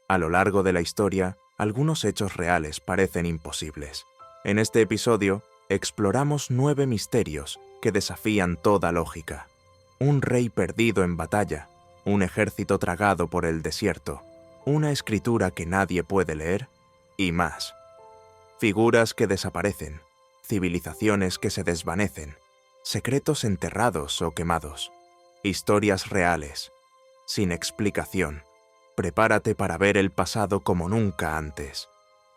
A lo largo de la historia, algunos hechos reales parecen imposibles. En este episodio, exploramos 9 misterios que desafían toda lógica. Un rey perdido en batalla, un ejército tragado por el desierto, una escritura que nadie puede leer, y más. Figuras que desaparecen, civilizaciones que se desvanecen, secretos enterrados o quemados, historias reales, sin explicación. Prepárate para ver el pasado como nunca antes,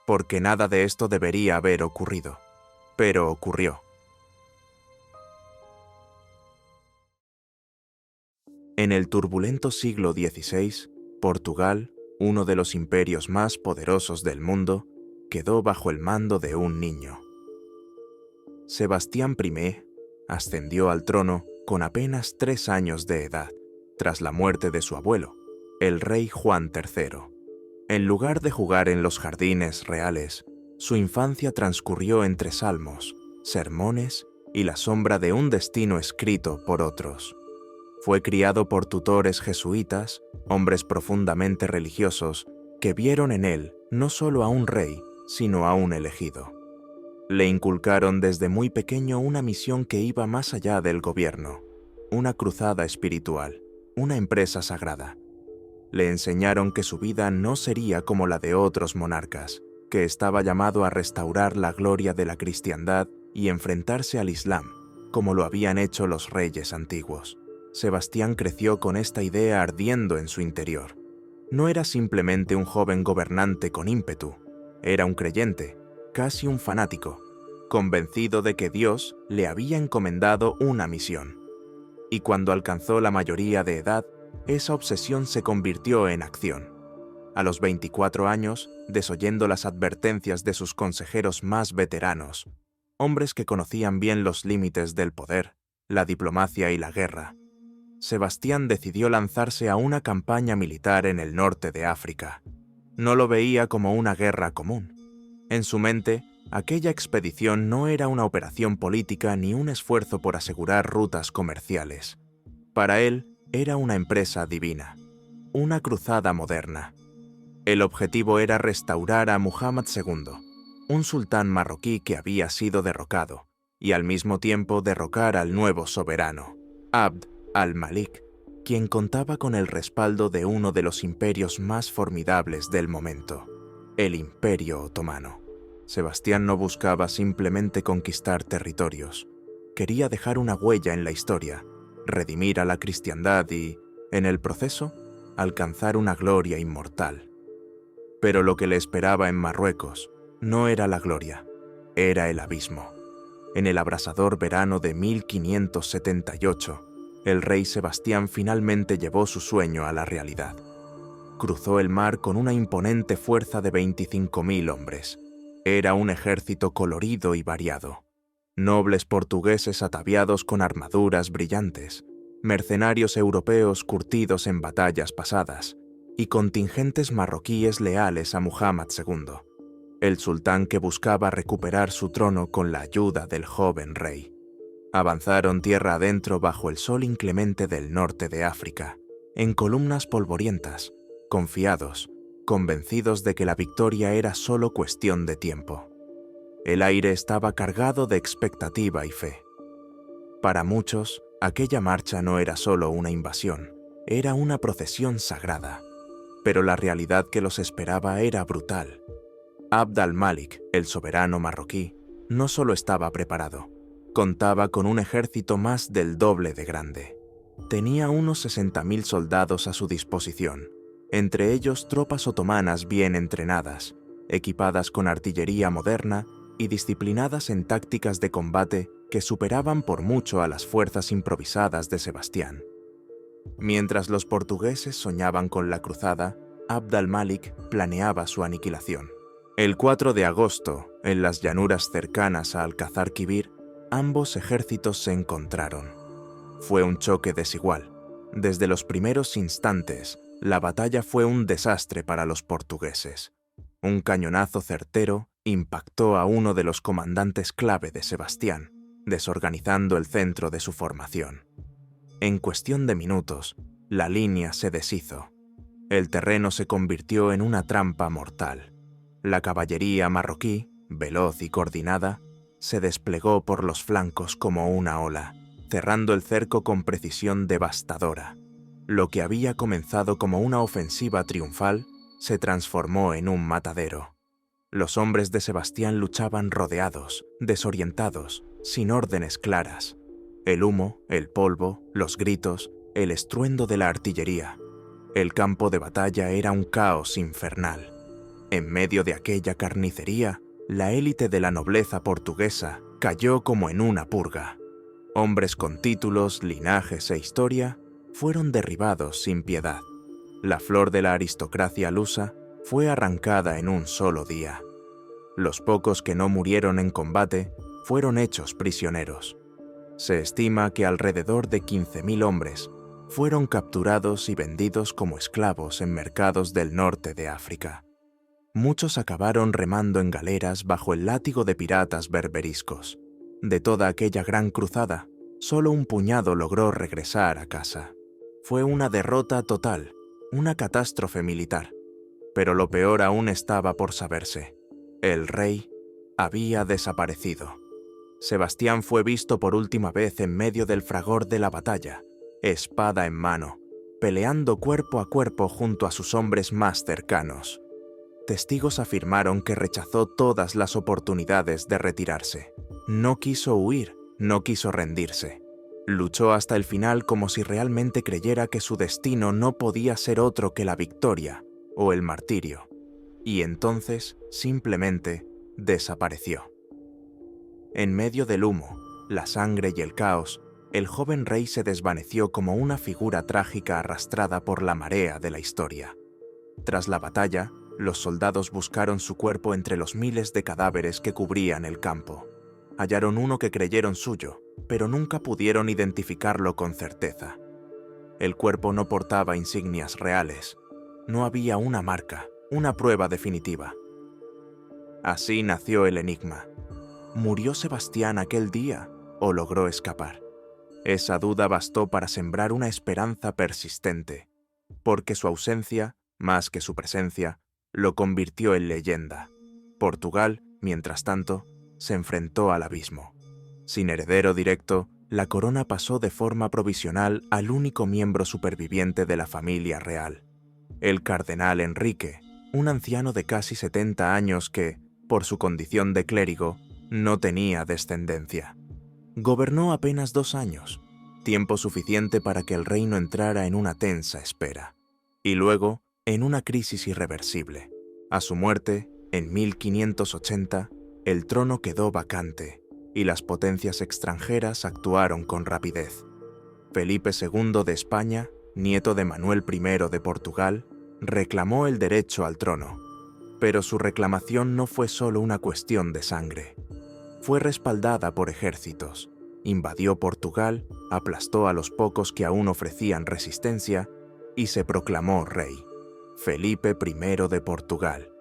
porque nada de esto debería haber ocurrido, pero ocurrió. En el turbulento siglo XVI, Portugal, uno de los imperios más poderosos del mundo, quedó bajo el mando de un niño. Sebastián I ascendió al trono con apenas 3 años de edad, tras la muerte de su abuelo, el rey Juan III. En lugar de jugar en los jardines reales, su infancia transcurrió entre salmos, sermones y la sombra de un destino escrito por otros. Fue criado por tutores jesuitas, hombres profundamente religiosos, que vieron en él no solo a un rey, sino a un elegido. Le inculcaron desde muy pequeño una misión que iba más allá del gobierno, una cruzada espiritual, una empresa sagrada. Le enseñaron que su vida no sería como la de otros monarcas, que estaba llamado a restaurar la gloria de la cristiandad y enfrentarse al Islam, como lo habían hecho los reyes antiguos. Sebastián creció con esta idea ardiendo en su interior. No era simplemente un joven gobernante con ímpetu, era un creyente, casi un fanático, convencido de que Dios le había encomendado una misión. Y cuando alcanzó la mayoría de edad, esa obsesión se convirtió en acción. A los 24 años, desoyendo las advertencias de sus consejeros más veteranos, hombres que conocían bien los límites del poder, la diplomacia y la guerra, Sebastián decidió lanzarse a una campaña militar en el norte de África. No lo veía como una guerra común. En su mente, aquella expedición no era una operación política ni un esfuerzo por asegurar rutas comerciales. Para él, era una empresa divina, una cruzada moderna. El objetivo era restaurar a Muhammad II, un sultán marroquí que había sido derrocado, y al mismo tiempo derrocar al nuevo soberano, Abd al-Malik, quien contaba con el respaldo de uno de los imperios más formidables del momento, el Imperio Otomano. Sebastián no buscaba simplemente conquistar territorios, quería dejar una huella en la historia, redimir a la cristiandad y, en el proceso, alcanzar una gloria inmortal. Pero lo que le esperaba en Marruecos no era la gloria, era el abismo. En el abrasador verano de 1578, el rey Sebastián finalmente llevó su sueño a la realidad. Cruzó el mar con una imponente fuerza de 25.000 hombres. Era un ejército colorido y variado. Nobles portugueses ataviados con armaduras brillantes, mercenarios europeos curtidos en batallas pasadas y contingentes marroquíes leales a Muhammad II, el sultán que buscaba recuperar su trono con la ayuda del joven rey. Avanzaron tierra adentro bajo el sol inclemente del norte de África, en columnas polvorientas, confiados, convencidos de que la victoria era solo cuestión de tiempo. El aire estaba cargado de expectativa y fe. Para muchos, aquella marcha no era solo una invasión, era una procesión sagrada. Pero la realidad que los esperaba era brutal. Abd al-Malik, el soberano marroquí, no solo estaba preparado, contaba con un ejército más del doble de grande. Tenía unos 60.000 soldados a su disposición, entre ellos tropas otomanas bien entrenadas, equipadas con artillería moderna y disciplinadas en tácticas de combate que superaban por mucho a las fuerzas improvisadas de Sebastián. Mientras los portugueses soñaban con la cruzada, Abd al-Malik planeaba su aniquilación. El 4 de agosto, en las llanuras cercanas a Alcázar-Quibir, ambos ejércitos se encontraron. Fue un choque desigual. Desde los primeros instantes, la batalla fue un desastre para los portugueses. Un cañonazo certero impactó a uno de los comandantes clave de Sebastián, desorganizando el centro de su formación. En cuestión de minutos, la línea se deshizo. El terreno se convirtió en una trampa mortal. La caballería marroquí, veloz y coordinada, se desplegó por los flancos como una ola, cerrando el cerco con precisión devastadora. Lo que había comenzado como una ofensiva triunfal se transformó en un matadero. Los hombres de Sebastián luchaban rodeados, desorientados, sin órdenes claras. El humo, el polvo, los gritos, el estruendo de la artillería. El campo de batalla era un caos infernal. En medio de aquella carnicería, la élite de la nobleza portuguesa cayó como en una purga. Hombres con títulos, linajes e historia fueron derribados sin piedad. La flor de la aristocracia lusa fue arrancada en un solo día. Los pocos que no murieron en combate fueron hechos prisioneros. Se estima que alrededor de 15.000 hombres fueron capturados y vendidos como esclavos en mercados del norte de África. Muchos acabaron remando en galeras bajo el látigo de piratas berberiscos. De toda aquella gran cruzada, solo un puñado logró regresar a casa. Fue una derrota total, una catástrofe militar. Pero lo peor aún estaba por saberse. El rey había desaparecido. Sebastián fue visto por última vez en medio del fragor de la batalla, espada en mano, peleando cuerpo a cuerpo junto a sus hombres más cercanos. Testigos afirmaron que rechazó todas las oportunidades de retirarse. No quiso huir, no quiso rendirse. Luchó hasta el final como si realmente creyera que su destino no podía ser otro que la victoria o el martirio. Y entonces, simplemente, desapareció. En medio del humo, la sangre y el caos, el joven rey se desvaneció como una figura trágica arrastrada por la marea de la historia. Tras la batalla, los soldados buscaron su cuerpo entre los miles de cadáveres que cubrían el campo. Hallaron uno que creyeron suyo, pero nunca pudieron identificarlo con certeza. El cuerpo no portaba insignias reales. No había una marca, una prueba definitiva. Así nació el enigma. ¿Murió Sebastián aquel día o logró escapar? Esa duda bastó para sembrar una esperanza persistente, porque su ausencia, más que su presencia, lo convirtió en leyenda. Portugal, mientras tanto, se enfrentó al abismo. Sin heredero directo, la corona pasó de forma provisional al único miembro superviviente de la familia real, el cardenal Enrique, un anciano de casi 70 años que, por su condición de clérigo, no tenía descendencia. Gobernó apenas 2 años, tiempo suficiente para que el reino entrara en una tensa espera, y luego en una crisis irreversible. A su muerte, en 1580, el trono quedó vacante y las potencias extranjeras actuaron con rapidez. Felipe II de España, nieto de Manuel I de Portugal, reclamó el derecho al trono, pero su reclamación no fue solo una cuestión de sangre. Fue respaldada por ejércitos, invadió Portugal, aplastó a los pocos que aún ofrecían resistencia y se proclamó rey, Felipe I de Portugal.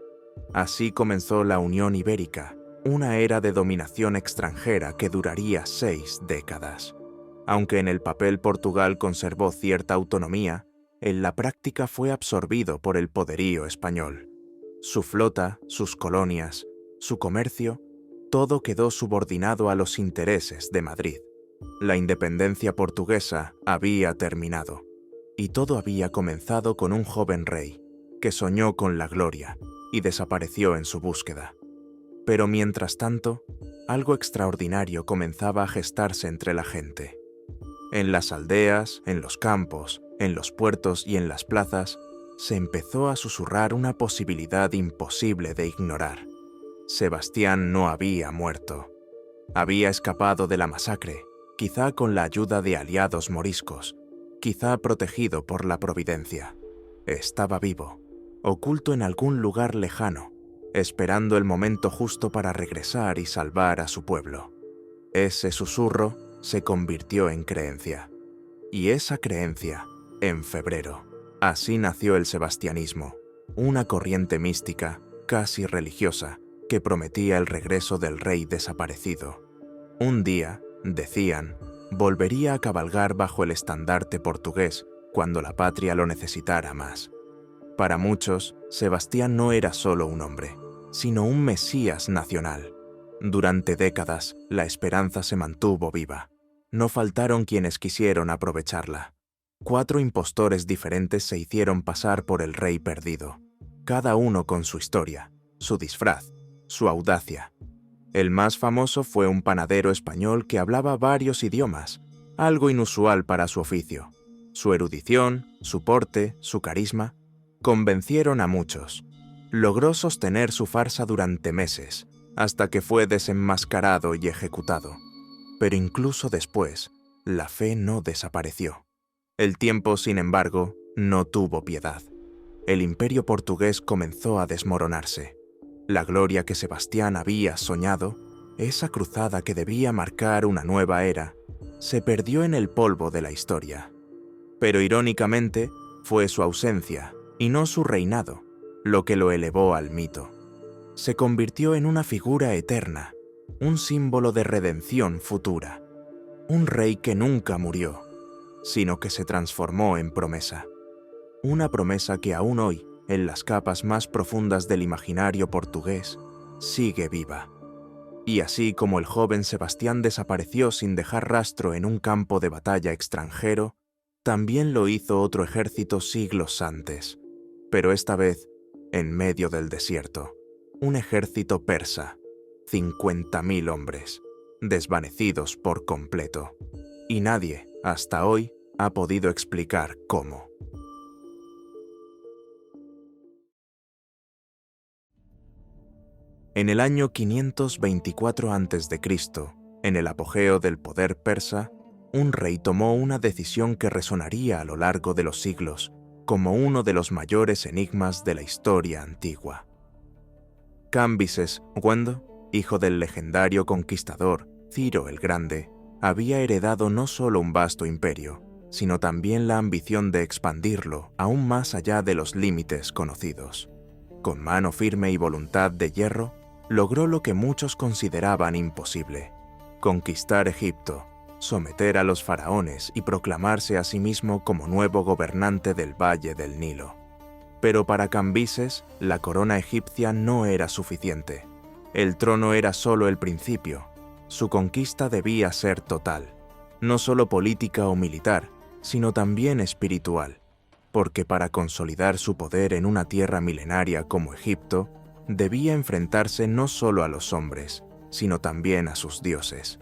Así comenzó la Unión Ibérica, una era de dominación extranjera que duraría 6 décadas. Aunque en el papel Portugal conservó cierta autonomía, en la práctica fue absorbido por el poderío español. Su flota, sus colonias, su comercio, todo quedó subordinado a los intereses de Madrid. La independencia portuguesa había terminado, y todo había comenzado con un joven rey, que soñó con la gloria y desapareció en su búsqueda. Pero mientras tanto, algo extraordinario comenzaba a gestarse entre la gente. En las aldeas, en los campos, en los puertos y en las plazas, se empezó a susurrar una posibilidad imposible de ignorar. Sebastián no había muerto. Había escapado de la masacre, quizá con la ayuda de aliados moriscos, quizá protegido por la providencia. Estaba vivo, oculto en algún lugar lejano, esperando el momento justo para regresar y salvar a su pueblo. Ese susurro se convirtió en creencia, y esa creencia en febrero. Así nació el sebastianismo, una corriente mística, casi religiosa, que prometía el regreso del rey desaparecido. Un día, decían, volvería a cabalgar bajo el estandarte portugués cuando la patria lo necesitara más. Para muchos, Sebastián no era solo un hombre, sino un mesías nacional. Durante décadas, la esperanza se mantuvo viva. No faltaron quienes quisieron aprovecharla. 4 impostores diferentes se hicieron pasar por el rey perdido, cada uno con su historia, su disfraz, su audacia. El más famoso fue un panadero español que hablaba varios idiomas, algo inusual para su oficio. Su erudición, su porte, su carisma, convencieron a muchos. Logró sostener su farsa durante meses, hasta que fue desenmascarado y ejecutado. Pero incluso después, la fe no desapareció. El tiempo, sin embargo, no tuvo piedad. El imperio portugués comenzó a desmoronarse. La gloria que Sebastián había soñado, esa cruzada que debía marcar una nueva era, se perdió en el polvo de la historia. Pero irónicamente, fue su ausencia, y no su reinado, lo que lo elevó al mito. Se convirtió en una figura eterna, un símbolo de redención futura. Un rey que nunca murió, sino que se transformó en promesa. Una promesa que aún hoy, en las capas más profundas del imaginario portugués, sigue viva. Y así como el joven Sebastián desapareció sin dejar rastro en un campo de batalla extranjero, también lo hizo otro ejército siglos antes, pero esta vez en medio del desierto. Un ejército persa, 50.000 hombres, desvanecidos por completo. Y nadie, hasta hoy, ha podido explicar cómo. En el año 524 a.C., en el apogeo del poder persa, un rey tomó una decisión que resonaría a lo largo de los siglos como uno de los mayores enigmas de la historia antigua. Cambises II, hijo del legendario conquistador Ciro el Grande, había heredado no solo un vasto imperio, sino también la ambición de expandirlo aún más allá de los límites conocidos. Con mano firme y voluntad de hierro, logró lo que muchos consideraban imposible: conquistar Egipto, someter a los faraones y proclamarse a sí mismo como nuevo gobernante del Valle del Nilo. Pero para Cambises, la corona egipcia no era suficiente. El trono era solo el principio. Su conquista debía ser total, no solo política o militar, sino también espiritual, porque para consolidar su poder en una tierra milenaria como Egipto, debía enfrentarse no solo a los hombres, sino también a sus dioses.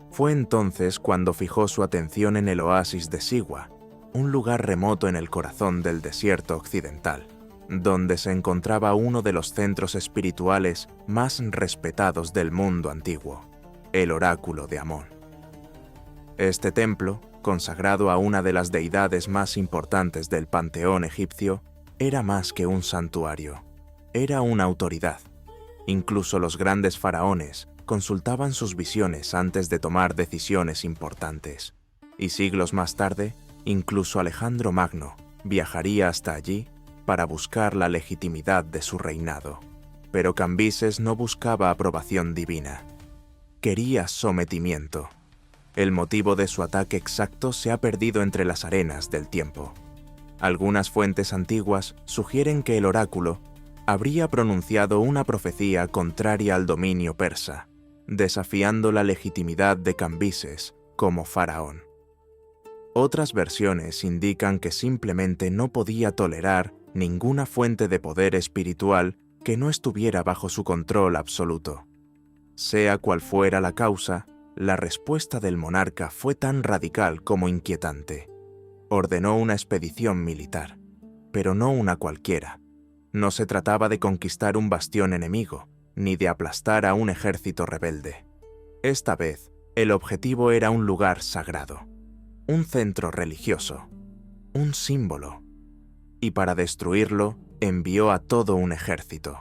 Fue entonces cuando fijó su atención en el oasis de Siwa, un lugar remoto en el corazón del desierto occidental, donde se encontraba uno de los centros espirituales más respetados del mundo antiguo, el oráculo de Amón. Este templo, consagrado a una de las deidades más importantes del panteón egipcio, era más que un santuario, era una autoridad. Incluso los grandes faraones consultaban sus visiones antes de tomar decisiones importantes, y siglos más tarde, incluso Alejandro Magno viajaría hasta allí para buscar la legitimidad de su reinado. Pero Cambises no buscaba aprobación divina, quería sometimiento. El motivo de su ataque exacto se ha perdido entre las arenas del tiempo. Algunas fuentes antiguas sugieren que el oráculo habría pronunciado una profecía contraria al dominio persa, desafiando la legitimidad de Cambises como faraón. Otras versiones indican que simplemente no podía tolerar ninguna fuente de poder espiritual que no estuviera bajo su control absoluto. Sea cual fuera la causa, la respuesta del monarca fue tan radical como inquietante. Ordenó una expedición militar, pero no una cualquiera. No se trataba de conquistar un bastión enemigo, ni de aplastar a un ejército rebelde. Esta vez, el objetivo era un lugar sagrado, un centro religioso, un símbolo. Y para destruirlo, envió a todo un ejército.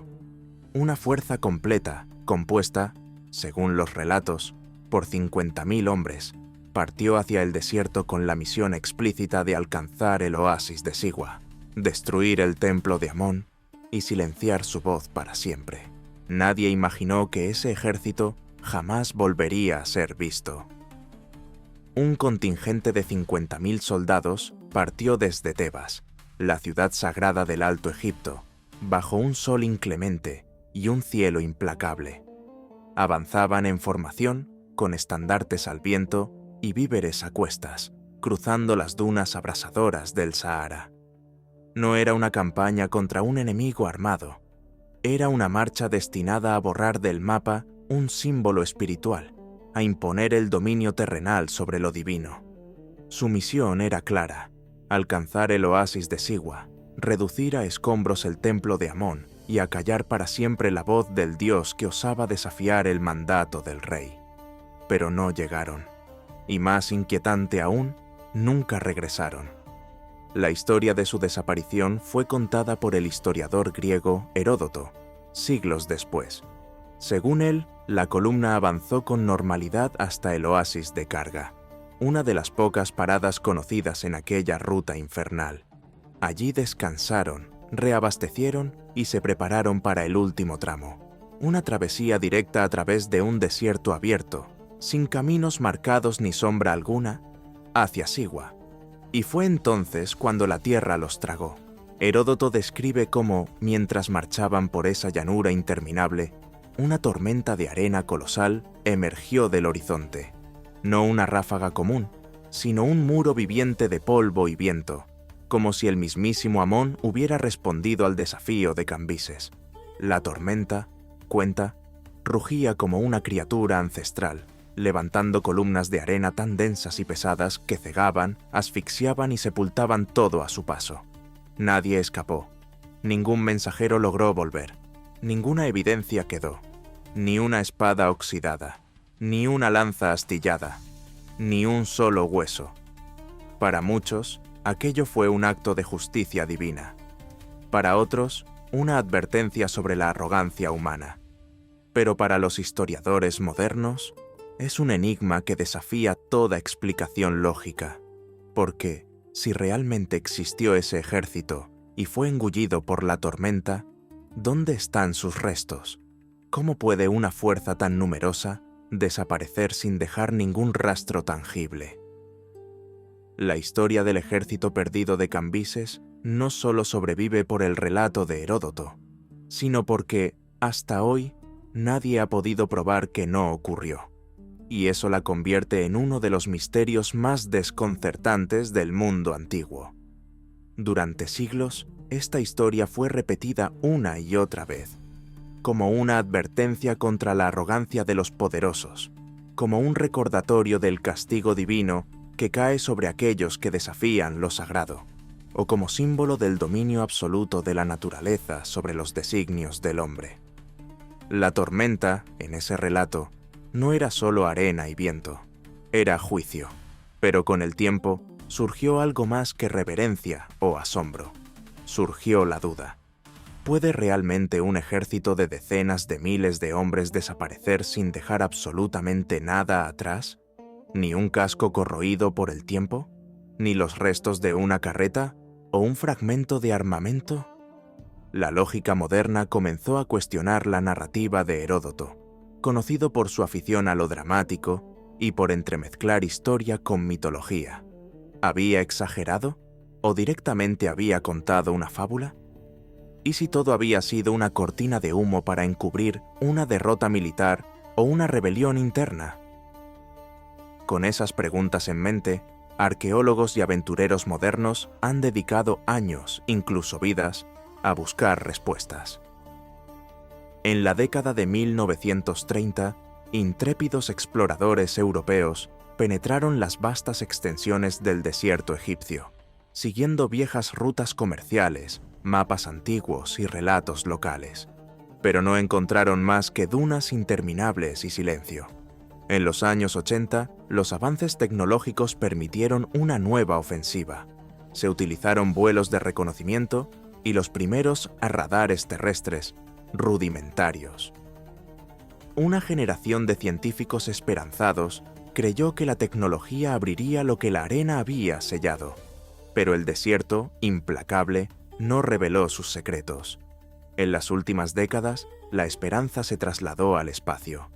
Una fuerza completa, compuesta, según los relatos, por 50.000 hombres, partió hacia el desierto con la misión explícita de alcanzar el oasis de Siwa, destruir el templo de Amón y silenciar su voz para siempre. Nadie imaginó que ese ejército jamás volvería a ser visto. Un contingente de 50.000 soldados partió desde Tebas, la ciudad sagrada del Alto Egipto, bajo un sol inclemente y un cielo implacable. Avanzaban en formación, con estandartes al viento y víveres a cuestas, cruzando las dunas abrasadoras del Sahara. No era una campaña contra un enemigo armado, era una marcha destinada a borrar del mapa un símbolo espiritual, a imponer el dominio terrenal sobre lo divino. Su misión era clara: alcanzar el oasis de Siwa, reducir a escombros el templo de Amón y acallar para siempre la voz del dios que osaba desafiar el mandato del rey. Pero no llegaron, y más inquietante aún, nunca regresaron. La historia de su desaparición fue contada por el historiador griego Heródoto, siglos después. Según él, la columna avanzó con normalidad hasta el oasis de Karga, una de las pocas paradas conocidas en aquella ruta infernal. Allí descansaron, reabastecieron y se prepararon para el último tramo, una travesía directa a través de un desierto abierto, sin caminos marcados ni sombra alguna, hacia Siwa. Y fue entonces cuando la tierra los tragó. Heródoto describe cómo, mientras marchaban por esa llanura interminable, una tormenta de arena colosal emergió del horizonte. No una ráfaga común, sino un muro viviente de polvo y viento, como si el mismísimo Amón hubiera respondido al desafío de Cambises. La tormenta, cuenta, rugía como una criatura ancestral, levantando columnas de arena tan densas y pesadas que cegaban, asfixiaban y sepultaban todo a su paso. Nadie escapó. Ningún mensajero logró volver. Ninguna evidencia quedó. Ni una espada oxidada, ni una lanza astillada, ni un solo hueso. Para muchos, aquello fue un acto de justicia divina. Para otros, una advertencia sobre la arrogancia humana. Pero para los historiadores modernos, es un enigma que desafía toda explicación lógica. Porque, si realmente existió ese ejército y fue engullido por la tormenta, ¿dónde están sus restos? ¿Cómo puede una fuerza tan numerosa desaparecer sin dejar ningún rastro tangible? La historia del ejército perdido de Cambises no solo sobrevive por el relato de Heródoto, sino porque, hasta hoy, nadie ha podido probar que no ocurrió. Y eso la convierte en uno de los misterios más desconcertantes del mundo antiguo. Durante siglos, esta historia fue repetida una y otra vez, como una advertencia contra la arrogancia de los poderosos, como un recordatorio del castigo divino que cae sobre aquellos que desafían lo sagrado, o como símbolo del dominio absoluto de la naturaleza sobre los designios del hombre. La tormenta, en ese relato, no era solo arena y viento, era juicio, pero con el tiempo surgió algo más que reverencia o asombro. Surgió la duda. ¿Puede realmente un ejército de decenas de miles de hombres desaparecer sin dejar absolutamente nada atrás? ¿Ni un casco corroído por el tiempo? ¿Ni los restos de una carreta o un fragmento de armamento? La lógica moderna comenzó a cuestionar la narrativa de Heródoto, conocido por su afición a lo dramático y por entremezclar historia con mitología. ¿Había exagerado? ¿O directamente había contado una fábula? ¿Y si todo había sido una cortina de humo para encubrir una derrota militar o una rebelión interna? Con esas preguntas en mente, arqueólogos y aventureros modernos han dedicado años, incluso vidas, a buscar respuestas. En la década de 1930, intrépidos exploradores europeos penetraron las vastas extensiones del desierto egipcio, siguiendo viejas rutas comerciales, mapas antiguos y relatos locales. Pero no encontraron más que dunas interminables y silencio. En los años 80, los avances tecnológicos permitieron una nueva ofensiva. Se utilizaron vuelos de reconocimiento y los primeros radares terrestres, rudimentarios. Una generación de científicos esperanzados creyó que la tecnología abriría lo que la arena había sellado, pero el desierto, implacable, no reveló sus secretos. En las últimas décadas, la esperanza se trasladó al espacio.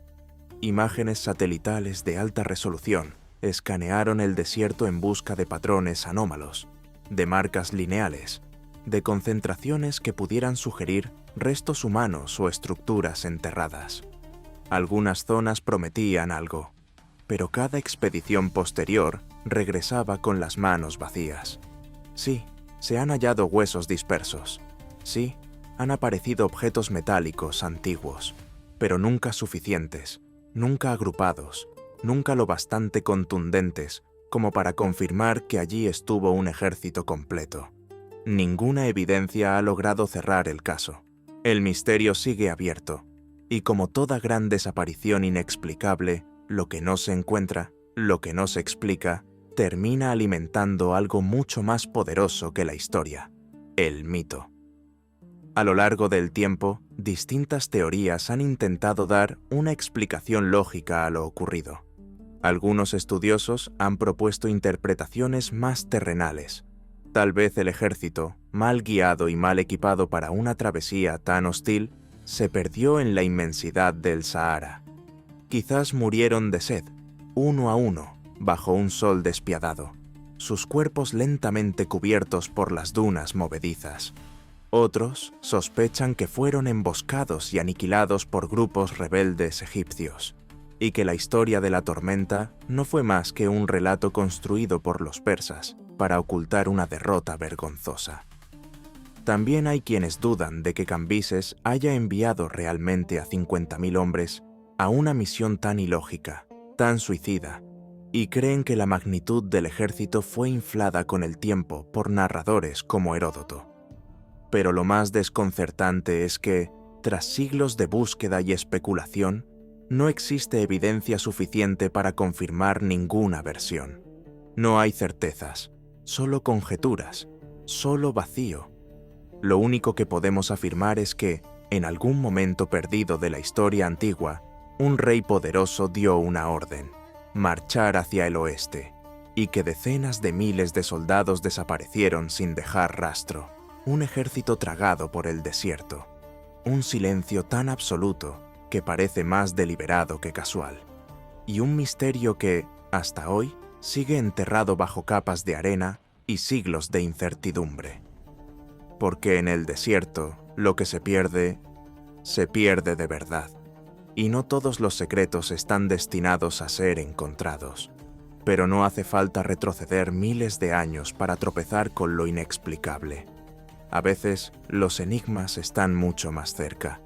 Imágenes satelitales de alta resolución escanearon el desierto en busca de patrones anómalos, de marcas lineales, de concentraciones que pudieran sugerir restos humanos o estructuras enterradas. Algunas zonas prometían algo, pero cada expedición posterior regresaba con las manos vacías. Sí, se han hallado huesos dispersos. Sí, han aparecido objetos metálicos antiguos, pero nunca suficientes, nunca agrupados, nunca lo bastante contundentes como para confirmar que allí estuvo un ejército completo. Ninguna evidencia ha logrado cerrar el caso. El misterio sigue abierto, y como toda gran desaparición inexplicable, lo que no se encuentra, lo que no se explica, termina alimentando algo mucho más poderoso que la historia: el mito. A lo largo del tiempo, distintas teorías han intentado dar una explicación lógica a lo ocurrido. Algunos estudiosos han propuesto interpretaciones más terrenales. Tal vez el ejército, mal guiado y mal equipado para una travesía tan hostil, se perdió en la inmensidad del Sahara. Quizás murieron de sed, uno a uno, bajo un sol despiadado, sus cuerpos lentamente cubiertos por las dunas movedizas. Otros sospechan que fueron emboscados y aniquilados por grupos rebeldes egipcios, y que la historia de la tormenta no fue más que un relato construido por los persas para ocultar una derrota vergonzosa. También hay quienes dudan de que Cambises haya enviado realmente a 50.000 hombres a una misión tan ilógica, tan suicida, y creen que la magnitud del ejército fue inflada con el tiempo por narradores como Heródoto. Pero lo más desconcertante es que, tras siglos de búsqueda y especulación, no existe evidencia suficiente para confirmar ninguna versión. No hay certezas, solo conjeturas, solo vacío. Lo único que podemos afirmar es que, en algún momento perdido de la historia antigua, un rey poderoso dio una orden: marchar hacia el oeste, y que decenas de miles de soldados desaparecieron sin dejar rastro. Un ejército tragado por el desierto. Un silencio tan absoluto que parece más deliberado que casual. Y un misterio que, hasta hoy, sigue enterrado bajo capas de arena y siglos de incertidumbre. Porque en el desierto, lo que se pierde de verdad. Y no todos los secretos están destinados a ser encontrados. Pero no hace falta retroceder miles de años para tropezar con lo inexplicable. A veces, los enigmas están mucho más cerca,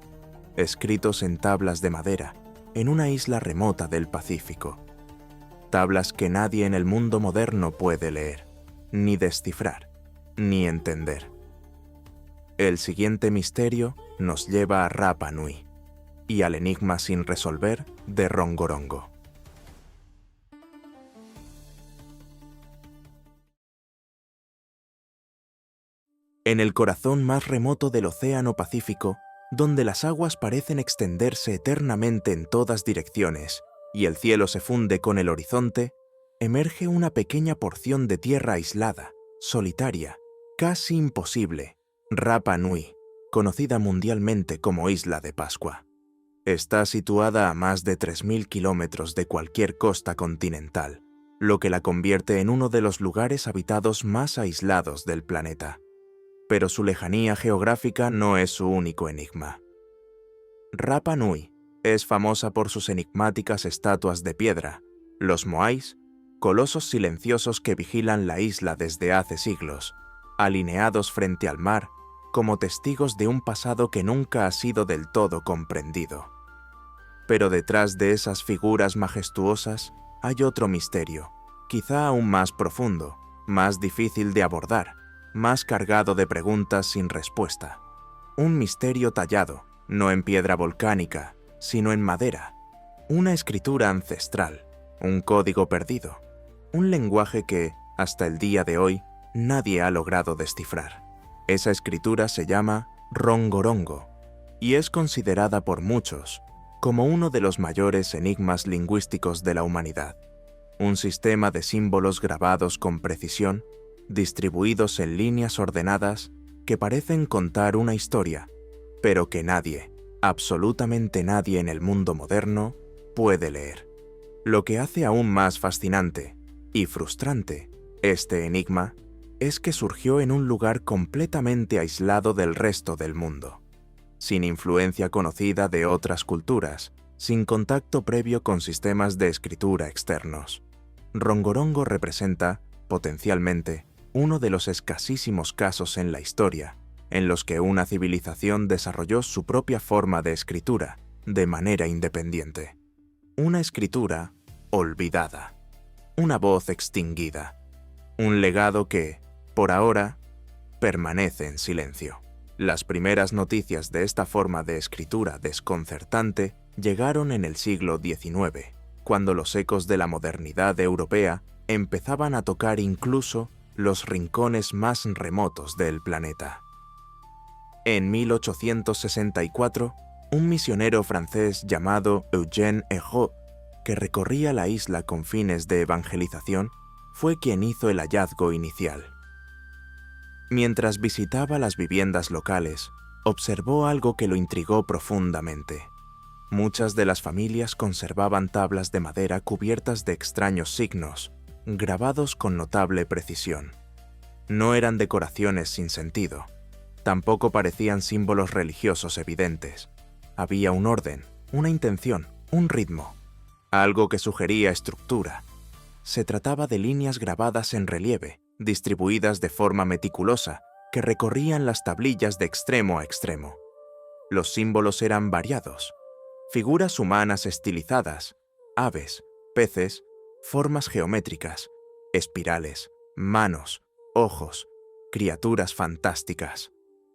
escritos en tablas de madera, en una isla remota del Pacífico. Tablas que nadie en el mundo moderno puede leer, ni descifrar, ni entender. El siguiente misterio nos lleva a Rapa Nui y al enigma sin resolver de Rongorongo. En el corazón más remoto del Océano Pacífico, donde las aguas parecen extenderse eternamente en todas direcciones y el cielo se funde con el horizonte, emerge una pequeña porción de tierra aislada, solitaria, casi imposible: Rapa Nui, conocida mundialmente como Isla de Pascua. Está situada a más de 3.000 kilómetros de cualquier costa continental, lo que la convierte en uno de los lugares habitados más aislados del planeta. Pero su lejanía geográfica no es su único enigma. Rapa Nui es famosa por sus enigmáticas estatuas de piedra, los moais, colosos silenciosos que vigilan la isla desde hace siglos, alineados frente al mar como testigos de un pasado que nunca ha sido del todo comprendido. Pero detrás de esas figuras majestuosas hay otro misterio, quizá aún más profundo, más difícil de abordar, más cargado de preguntas sin respuesta. Un misterio tallado, no en piedra volcánica, sino en madera. Una escritura ancestral, un código perdido, un lenguaje que, hasta el día de hoy, nadie ha logrado descifrar. Esa escritura se llama Rongorongo y es considerada por muchos como uno de los mayores enigmas lingüísticos de la humanidad. Un sistema de símbolos grabados con precisión, distribuidos en líneas ordenadas que parecen contar una historia, pero que nadie, absolutamente nadie en el mundo moderno, puede leer. Lo que hace aún más fascinante y frustrante este enigma es que surgió en un lugar completamente aislado del resto del mundo, sin influencia conocida de otras culturas, sin contacto previo con sistemas de escritura externos. Rongorongo representa, potencialmente, uno de los escasísimos casos en la historia en los que una civilización desarrolló su propia forma de escritura de manera independiente. Una escritura olvidada, una voz extinguida, un legado que, por ahora, permanece en silencio. Las primeras noticias de esta forma de escritura desconcertante llegaron en el siglo XIX, cuando los ecos de la modernidad europea empezaban a tocar incluso los rincones más remotos del planeta. En 1864, un misionero francés llamado Eugène Herrault, que recorría la isla con fines de evangelización, fue quien hizo el hallazgo inicial. Mientras visitaba las viviendas locales, observó algo que lo intrigó profundamente. Muchas de las familias conservaban tablas de madera cubiertas de extraños signos, grabados con notable precisión. No eran decoraciones sin sentido. Tampoco parecían símbolos religiosos evidentes. Había un orden, una intención, un ritmo, algo que sugería estructura. Se trataba de líneas grabadas en relieve, distribuidas de forma meticulosa, que recorrían las tablillas de extremo a extremo. Los símbolos eran variados: figuras humanas estilizadas, aves, peces, formas geométricas, espirales, manos, ojos, criaturas fantásticas.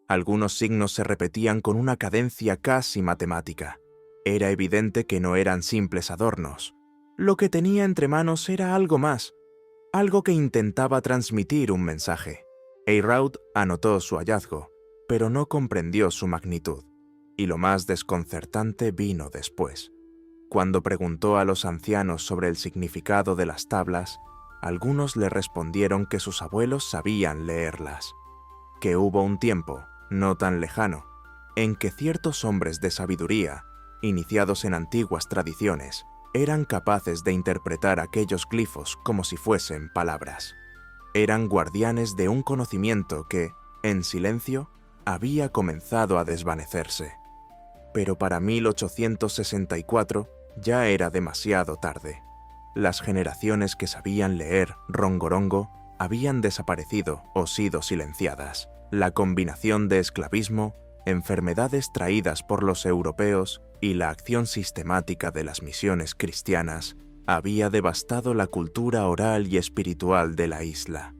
Algunos signos se repetían con una cadencia casi matemática. Era evidente que no eran simples adornos. Lo que tenía entre manos era algo más, algo que intentaba transmitir un mensaje. Herrault anotó su hallazgo, pero no comprendió su magnitud. Y lo más desconcertante vino después. Cuando preguntó a los ancianos sobre el significado de las tablas, algunos le respondieron que sus abuelos sabían leerlas, que hubo un tiempo, no tan lejano, en que ciertos hombres de sabiduría, iniciados en antiguas tradiciones, eran capaces de interpretar aquellos glifos como si fuesen palabras. Eran guardianes de un conocimiento que, en silencio, había comenzado a desvanecerse. Pero para 1864 ya era demasiado tarde. Las generaciones que sabían leer rongorongo habían desaparecido o sido silenciadas. La combinación de esclavismo, enfermedades traídas por los europeos y la acción sistemática de las misiones cristianas había devastado la cultura oral y espiritual de la isla.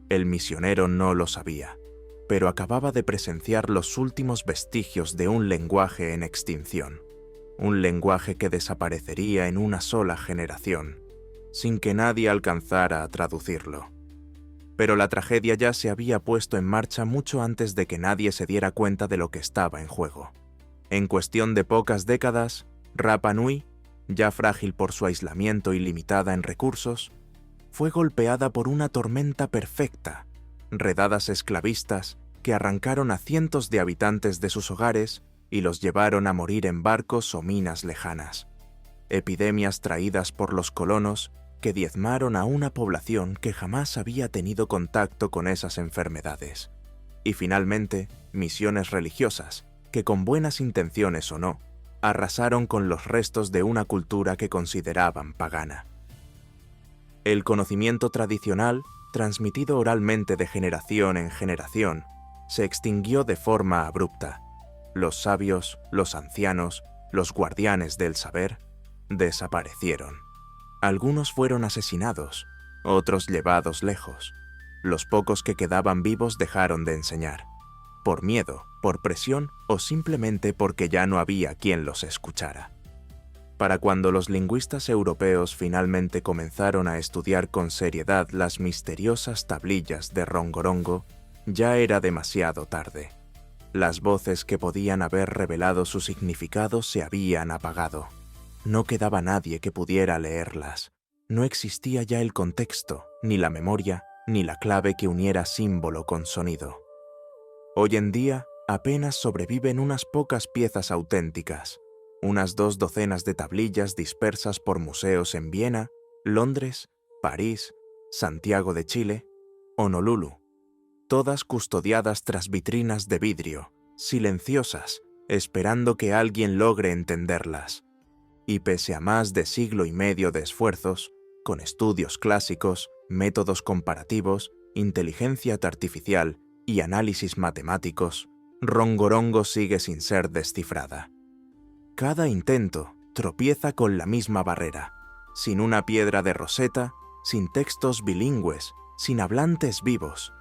El misionero no lo sabía, pero acababa de presenciar los últimos vestigios de un lenguaje en extinción, un lenguaje que desaparecería en una sola generación, sin que nadie alcanzara a traducirlo. Pero la tragedia ya se había puesto en marcha mucho antes de que nadie se diera cuenta de lo que estaba en juego. En cuestión de pocas décadas, Rapa Nui, ya frágil por su aislamiento y limitada en recursos, fue golpeada por una tormenta perfecta, redadas esclavistas que arrancaron a cientos de habitantes de sus hogares y los llevaron a morir en barcos o minas lejanas. Epidemias traídas por los colonos que diezmaron a una población que jamás había tenido contacto con esas enfermedades. Y finalmente, misiones religiosas, que con buenas intenciones o no, arrasaron con los restos de una cultura que consideraban pagana. El conocimiento tradicional, transmitido oralmente de generación en generación, se extinguió de forma abrupta. Los sabios, los ancianos, los guardianes del saber, desaparecieron. Algunos fueron asesinados, otros llevados lejos. Los pocos que quedaban vivos dejaron de enseñar, por miedo, por presión o simplemente porque ya no había quien los escuchara. Para cuando los lingüistas europeos finalmente comenzaron a estudiar con seriedad las misteriosas tablillas de rongorongo, ya era demasiado tarde. Las voces que podían haber revelado su significado se habían apagado. No quedaba nadie que pudiera leerlas. No existía ya el contexto, ni la memoria, ni la clave que uniera símbolo con sonido. Hoy en día, apenas sobreviven unas pocas piezas auténticas, unas 2 docenas de tablillas dispersas por museos en Viena, Londres, París, Santiago de Chile, Honolulu, todas custodiadas tras vitrinas de vidrio, silenciosas, esperando que alguien logre entenderlas. Y pese a más de siglo y medio de esfuerzos, con estudios clásicos, métodos comparativos, inteligencia artificial y análisis matemáticos, Rongorongo sigue sin ser descifrada. Cada intento tropieza con la misma barrera, sin una piedra de Rosetta, sin textos bilingües, sin hablantes vivos.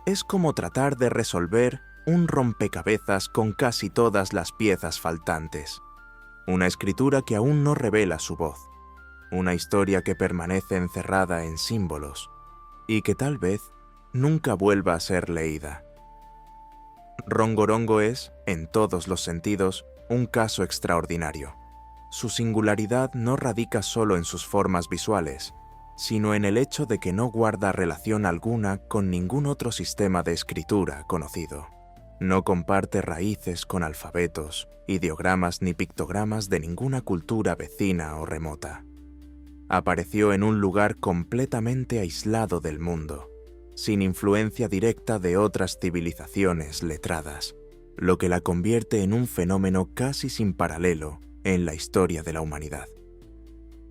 Es como tratar de resolver un rompecabezas con casi todas las piezas faltantes. Una escritura que aún no revela su voz, una historia que permanece encerrada en símbolos y que tal vez nunca vuelva a ser leída. Rongorongo es, en todos los sentidos, un caso extraordinario. Su singularidad no radica solo en sus formas visuales, sino en el hecho de que no guarda relación alguna con ningún otro sistema de escritura conocido. No comparte raíces con alfabetos, ideogramas ni pictogramas de ninguna cultura vecina o remota. Apareció en un lugar completamente aislado del mundo, sin influencia directa de otras civilizaciones letradas, lo que la convierte en un fenómeno casi sin paralelo en la historia de la humanidad.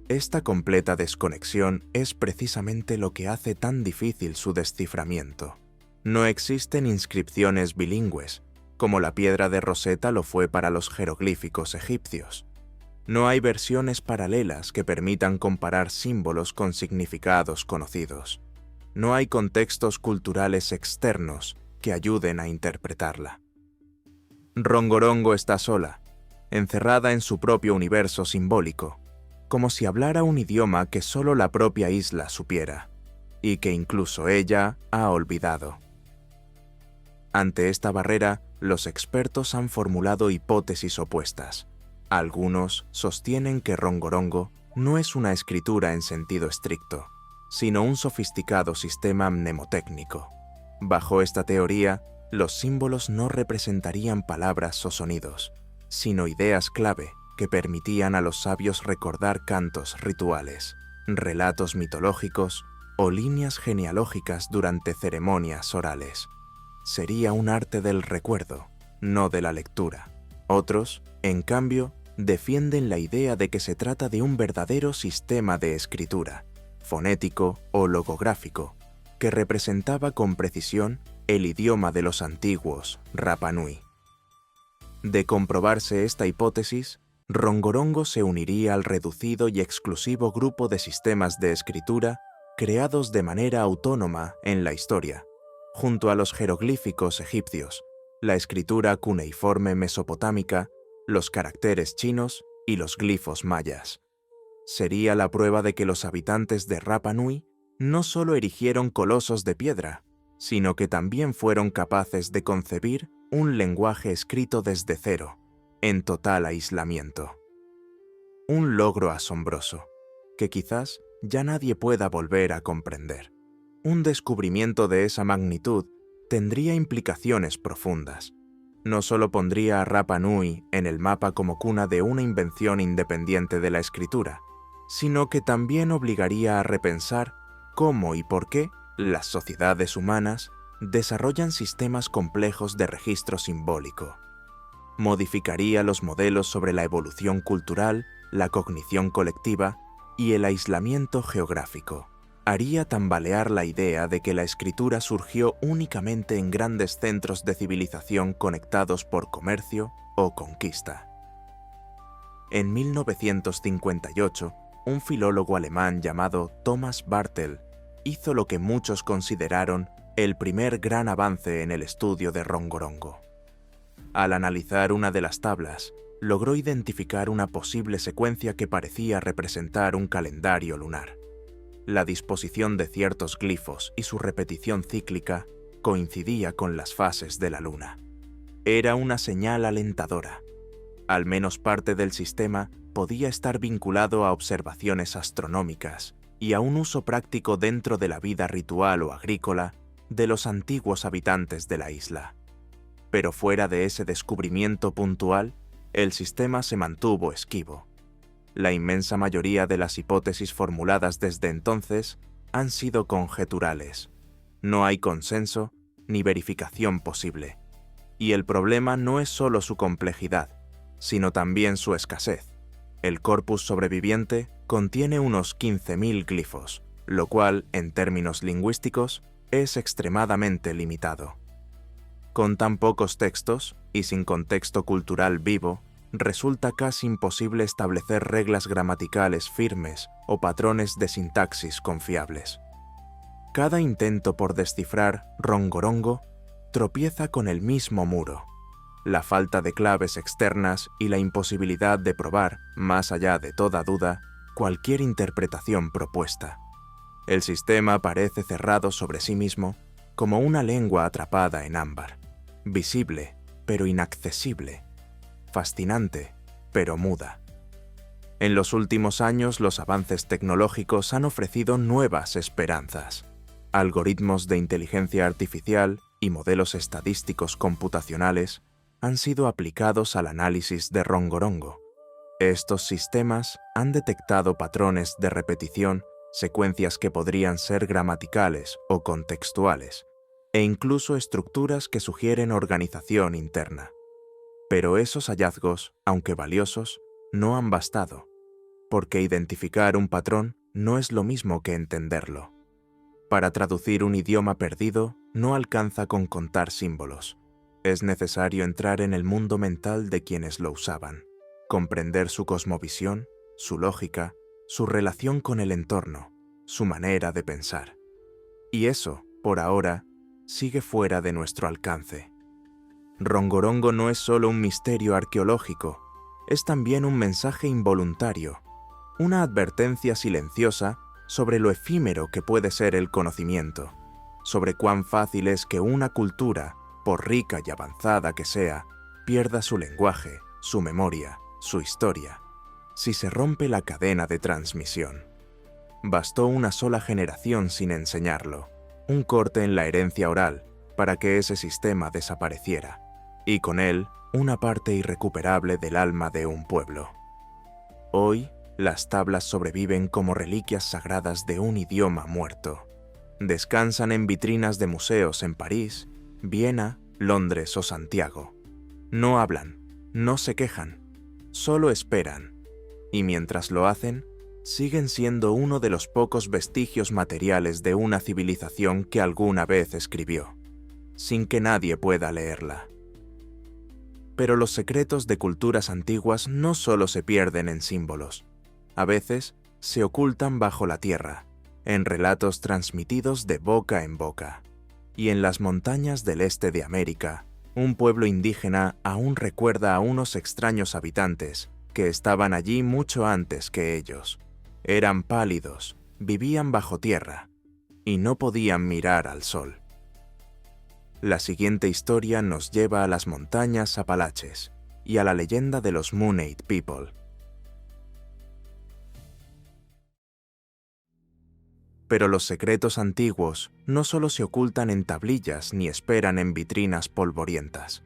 Esta completa desconexión es precisamente lo que hace tan difícil su desciframiento. No existen inscripciones bilingües, como la piedra de Rosetta lo fue para los jeroglíficos egipcios. No hay versiones paralelas que permitan comparar símbolos con significados conocidos. No hay contextos culturales externos que ayuden a interpretarla. Rongorongo está sola, encerrada en su propio universo simbólico, como si hablara un idioma que solo la propia isla supiera, y que incluso ella ha olvidado. Ante esta barrera, los expertos han formulado hipótesis opuestas. Algunos sostienen que Rongorongo no es una escritura en sentido estricto, sino un sofisticado sistema mnemotécnico. Bajo esta teoría, los símbolos no representarían palabras o sonidos, sino ideas clave que permitían a los sabios recordar cantos rituales, relatos mitológicos o líneas genealógicas durante ceremonias orales. Sería un arte del recuerdo, no de la lectura. Otros, en cambio, defienden la idea de que se trata de un verdadero sistema de escritura, fonético o logográfico, que representaba con precisión el idioma de los antiguos Rapa Nui. De comprobarse esta hipótesis, Rongorongo se uniría al reducido y exclusivo grupo de sistemas de escritura creados de manera autónoma en la historia, junto a los jeroglíficos egipcios, la escritura cuneiforme mesopotámica, los caracteres chinos y los glifos mayas. Sería la prueba de que los habitantes de Rapa Nui no solo erigieron colosos de piedra, sino que también fueron capaces de concebir un lenguaje escrito desde cero, en total aislamiento. Un logro asombroso, que quizás ya nadie pueda volver a comprender. Un descubrimiento de esa magnitud tendría implicaciones profundas. No solo pondría a Rapa Nui en el mapa como cuna de una invención independiente de la escritura, sino que también obligaría a repensar cómo y por qué las sociedades humanas desarrollan sistemas complejos de registro simbólico. Modificaría los modelos sobre la evolución cultural, la cognición colectiva y el aislamiento geográfico. Haría tambalear la idea de que la escritura surgió únicamente en grandes centros de civilización conectados por comercio o conquista. En 1958, un filólogo alemán llamado Thomas Bartel hizo lo que muchos consideraron el primer gran avance en el estudio de Rongorongo. Al analizar una de las tablas, logró identificar una posible secuencia que parecía representar un calendario lunar. La disposición de ciertos glifos y su repetición cíclica coincidía con las fases de la luna. Era una señal alentadora. Al menos parte del sistema podía estar vinculado a observaciones astronómicas y a un uso práctico dentro de la vida ritual o agrícola de los antiguos habitantes de la isla. Pero fuera de ese descubrimiento puntual, el sistema se mantuvo esquivo. La inmensa mayoría de las hipótesis formuladas desde entonces han sido conjeturales. No hay consenso ni verificación posible. Y el problema no es solo su complejidad, sino también su escasez. El corpus sobreviviente contiene unos 15.000 glifos, lo cual, en términos lingüísticos, es extremadamente limitado. Con tan pocos textos, y sin contexto cultural vivo, resulta casi imposible establecer reglas gramaticales firmes o patrones de sintaxis confiables. Cada intento por descifrar rongorongo tropieza con el mismo muro: la falta de claves externas y la imposibilidad de probar, más allá de toda duda, cualquier interpretación propuesta. El sistema parece cerrado sobre sí mismo como una lengua atrapada en ámbar, visible pero inaccesible, fascinante pero muda. En los últimos años, los avances tecnológicos han ofrecido nuevas esperanzas. Algoritmos de inteligencia artificial y modelos estadísticos computacionales han sido aplicados al análisis de rongorongo. Estos sistemas han detectado patrones de repetición, secuencias que podrían ser gramaticales o contextuales, e incluso estructuras que sugieren organización interna. Pero esos hallazgos, aunque valiosos, no han bastado, porque identificar un patrón no es lo mismo que entenderlo. Para traducir un idioma perdido, no alcanza con contar símbolos. Es necesario entrar en el mundo mental de quienes lo usaban, comprender su cosmovisión, su lógica, su relación con el entorno, su manera de pensar. Y eso, por ahora, sigue fuera de nuestro alcance. Rongorongo no es solo un misterio arqueológico, es también un mensaje involuntario, una advertencia silenciosa sobre lo efímero que puede ser el conocimiento, sobre cuán fácil es que una cultura, por rica y avanzada que sea, pierda su lenguaje, su memoria, su historia, si se rompe la cadena de transmisión. Bastó una sola generación sin enseñarlo, un corte en la herencia oral, para que ese sistema desapareciera, y con él una parte irrecuperable del alma de un pueblo. Hoy, las tablas sobreviven como reliquias sagradas de un idioma muerto. Descansan en vitrinas de museos en París, Viena, Londres o Santiago. No hablan, no se quejan, solo esperan. Y mientras lo hacen, siguen siendo uno de los pocos vestigios materiales de una civilización que alguna vez escribió, sin que nadie pueda leerla. Pero los secretos de culturas antiguas no solo se pierden en símbolos. A veces se ocultan bajo la tierra, en relatos transmitidos de boca en boca. Y en las montañas del este de América, un pueblo indígena aún recuerda a unos extraños habitantes que estaban allí mucho antes que ellos. Eran pálidos, vivían bajo tierra y no podían mirar al sol. La siguiente historia nos lleva a las montañas Apalaches y a la leyenda de los Moonate People. Pero los secretos antiguos no solo se ocultan en tablillas ni esperan en vitrinas polvorientas.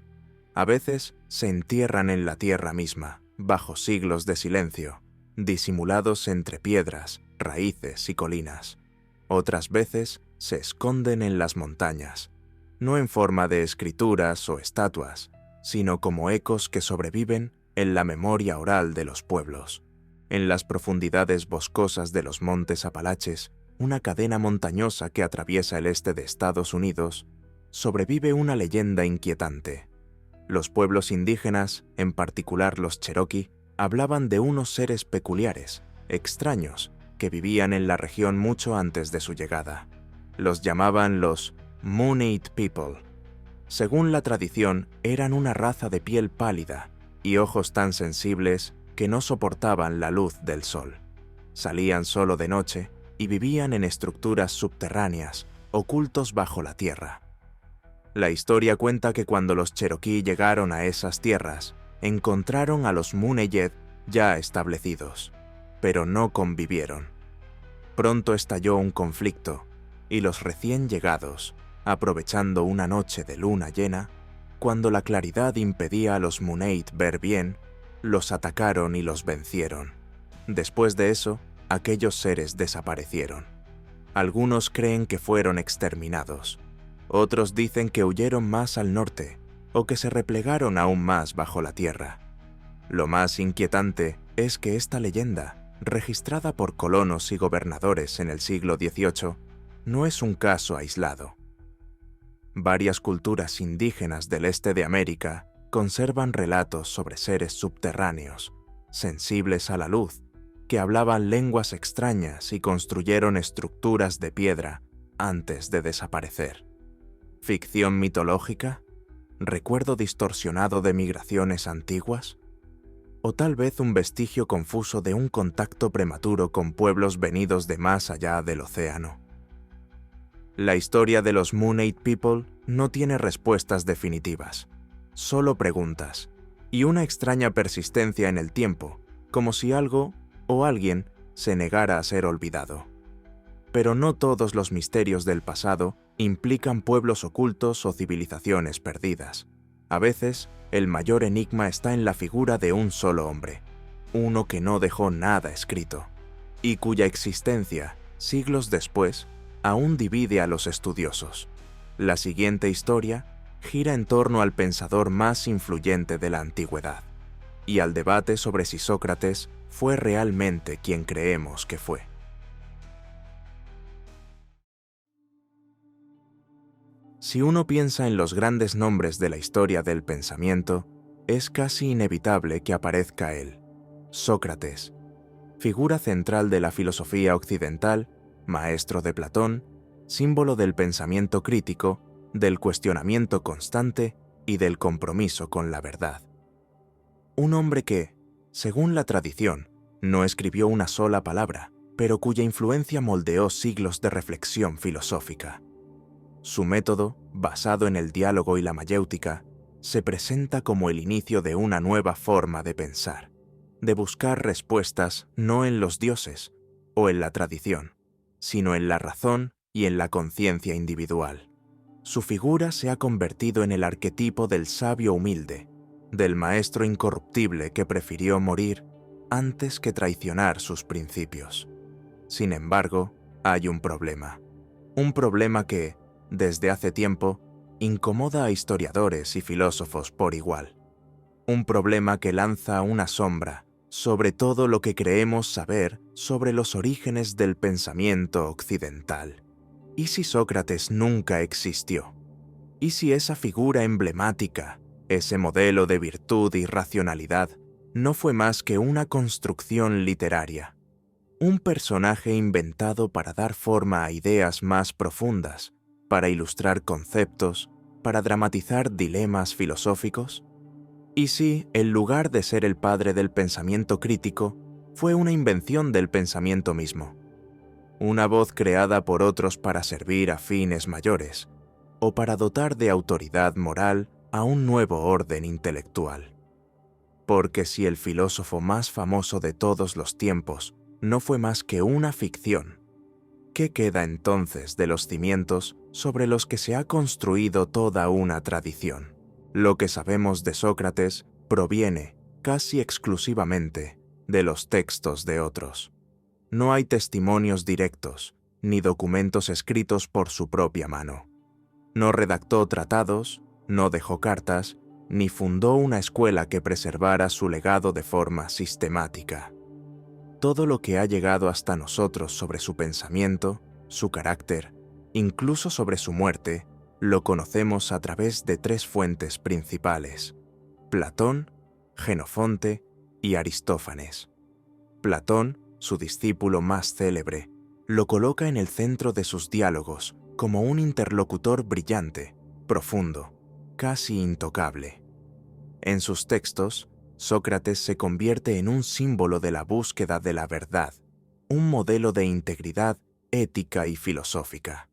A veces se entierran en la tierra misma, bajo siglos de silencio, disimulados entre piedras, raíces y colinas. Otras veces se esconden en las montañas, no en forma de escrituras o estatuas, sino como ecos que sobreviven en la memoria oral de los pueblos. En las profundidades boscosas de los montes Apalaches, una cadena montañosa que atraviesa el este de Estados Unidos, sobrevive una leyenda inquietante. Los pueblos indígenas, en particular los Cherokee, hablaban de unos seres peculiares, extraños, que vivían en la región mucho antes de su llegada. Los llamaban los Moonate People. Según la tradición, eran una raza de piel pálida y ojos tan sensibles que no soportaban la luz del sol. Salían solo de noche y vivían en estructuras subterráneas, ocultos bajo la tierra. La historia cuenta que cuando los Cherokee llegaron a esas tierras, encontraron a los Muneyed ya establecidos, pero no convivieron. Pronto estalló un conflicto, y los recién llegados, aprovechando una noche de luna llena, cuando la claridad impedía a los Muneyed ver bien, los atacaron y los vencieron. Después de eso, aquellos seres desaparecieron. Algunos creen que fueron exterminados. Otros dicen que huyeron más al norte o que se replegaron aún más bajo la tierra. Lo más inquietante es que esta leyenda, registrada por colonos y gobernadores en el siglo XVIII, no es un caso aislado. Varias culturas indígenas del este de América conservan relatos sobre seres subterráneos, sensibles a la luz, que hablaban lenguas extrañas y construyeron estructuras de piedra antes de desaparecer. ¿Ficción mitológica? ¿Recuerdo distorsionado de migraciones antiguas? ¿O tal vez un vestigio confuso de un contacto prematuro con pueblos venidos de más allá del océano? La historia de los Moon Age People no tiene respuestas definitivas, solo preguntas, y una extraña persistencia en el tiempo, como si algo o alguien se negara a ser olvidado. Pero no todos los misterios del pasado implican pueblos ocultos o civilizaciones perdidas. A veces, el mayor enigma está en la figura de un solo hombre, uno que no dejó nada escrito, y cuya existencia, siglos después, aún divide a los estudiosos. La siguiente historia gira en torno al pensador más influyente de la antigüedad, y al debate sobre si Sócrates fue realmente quien creemos que fue. Si uno piensa en los grandes nombres de la historia del pensamiento, es casi inevitable que aparezca él, Sócrates, figura central de la filosofía occidental, maestro de Platón, símbolo del pensamiento crítico, del cuestionamiento constante y del compromiso con la verdad. Un hombre que, según la tradición, no escribió una sola palabra, pero cuya influencia moldeó siglos de reflexión filosófica. Su método, basado en el diálogo y la mayéutica, se presenta como el inicio de una nueva forma de pensar, de buscar respuestas no en los dioses o en la tradición, sino en la razón y en la conciencia individual. Su figura se ha convertido en el arquetipo del sabio humilde, del maestro incorruptible que prefirió morir antes que traicionar sus principios. Sin embargo, hay un problema que, desde hace tiempo, incomoda a historiadores y filósofos por igual. Un problema que lanza una sombra sobre todo lo que creemos saber sobre los orígenes del pensamiento occidental. ¿Y si Sócrates nunca existió? ¿Y si esa figura emblemática, ese modelo de virtud y racionalidad, no fue más que una construcción literaria? Un personaje inventado para dar forma a ideas más profundas, para ilustrar conceptos, para dramatizar dilemas filosóficos. ¿Y si, en lugar de ser el padre del pensamiento crítico, fue una invención del pensamiento mismo? Una voz creada por otros para servir a fines mayores, o para dotar de autoridad moral a un nuevo orden intelectual. Porque si el filósofo más famoso de todos los tiempos no fue más que una ficción, ¿qué queda entonces de los cimientos sobre los que se ha construido toda una tradición? Lo que sabemos de Sócrates proviene, casi exclusivamente, de los textos de otros. No hay testimonios directos, ni documentos escritos por su propia mano. No redactó tratados, no dejó cartas, ni fundó una escuela que preservara su legado de forma sistemática. Todo lo que ha llegado hasta nosotros sobre su pensamiento, su carácter, incluso sobre su muerte, lo conocemos a través de tres fuentes principales: Platón, Jenofonte y Aristófanes. Platón, su discípulo más célebre, lo coloca en el centro de sus diálogos como un interlocutor brillante, profundo, casi intocable. En sus textos, Sócrates se convierte en un símbolo de la búsqueda de la verdad, un modelo de integridad ética y filosófica.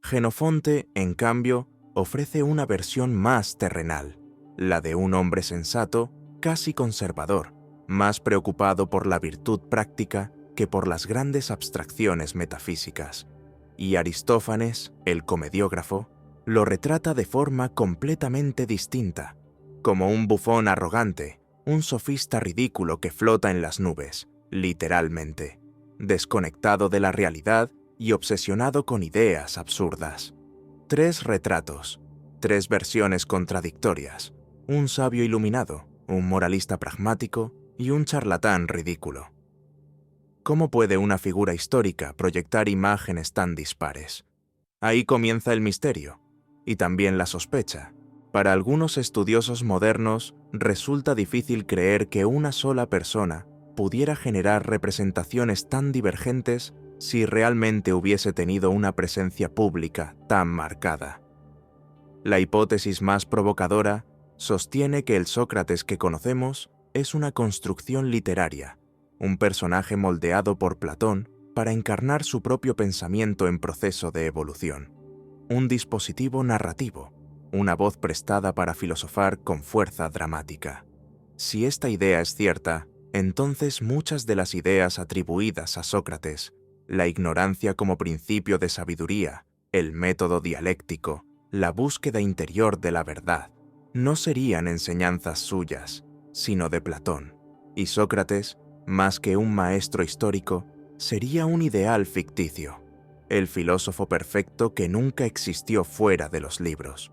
Jenofonte, en cambio, ofrece una versión más terrenal, la de un hombre sensato, casi conservador, más preocupado por la virtud práctica que por las grandes abstracciones metafísicas. Y Aristófanes, el comediógrafo, lo retrata de forma completamente distinta, como un bufón arrogante, un sofista ridículo que flota en las nubes, literalmente, desconectado de la realidad y obsesionado con ideas absurdas. 3 retratos, 3 versiones contradictorias, un sabio iluminado, un moralista pragmático y un charlatán ridículo. ¿Cómo puede una figura histórica proyectar imágenes tan dispares? Ahí comienza el misterio, y también la sospecha. Para algunos estudiosos modernos resulta difícil creer que una sola persona pudiera generar representaciones tan divergentes si realmente hubiese tenido una presencia pública tan marcada. La hipótesis más provocadora sostiene que el Sócrates que conocemos es una construcción literaria, un personaje moldeado por Platón para encarnar su propio pensamiento en proceso de evolución, un dispositivo narrativo, una voz prestada para filosofar con fuerza dramática. Si esta idea es cierta, entonces muchas de las ideas atribuidas a Sócrates, la ignorancia como principio de sabiduría, el método dialéctico, la búsqueda interior de la verdad, no serían enseñanzas suyas, sino de Platón, y Sócrates, más que un maestro histórico, sería un ideal ficticio, el filósofo perfecto que nunca existió fuera de los libros.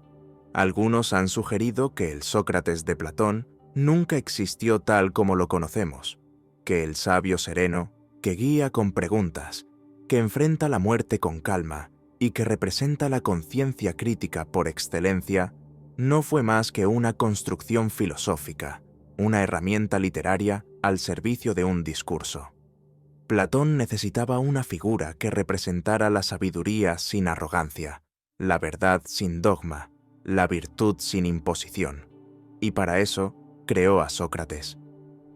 Algunos han sugerido que el Sócrates de Platón nunca existió tal como lo conocemos, que el sabio sereno, que guía con preguntas, que enfrenta la muerte con calma y que representa la conciencia crítica por excelencia, no fue más que una construcción filosófica, una herramienta literaria al servicio de un discurso. Platón necesitaba una figura que representara la sabiduría sin arrogancia, la verdad sin dogma, la virtud sin imposición, y para eso creó a Sócrates.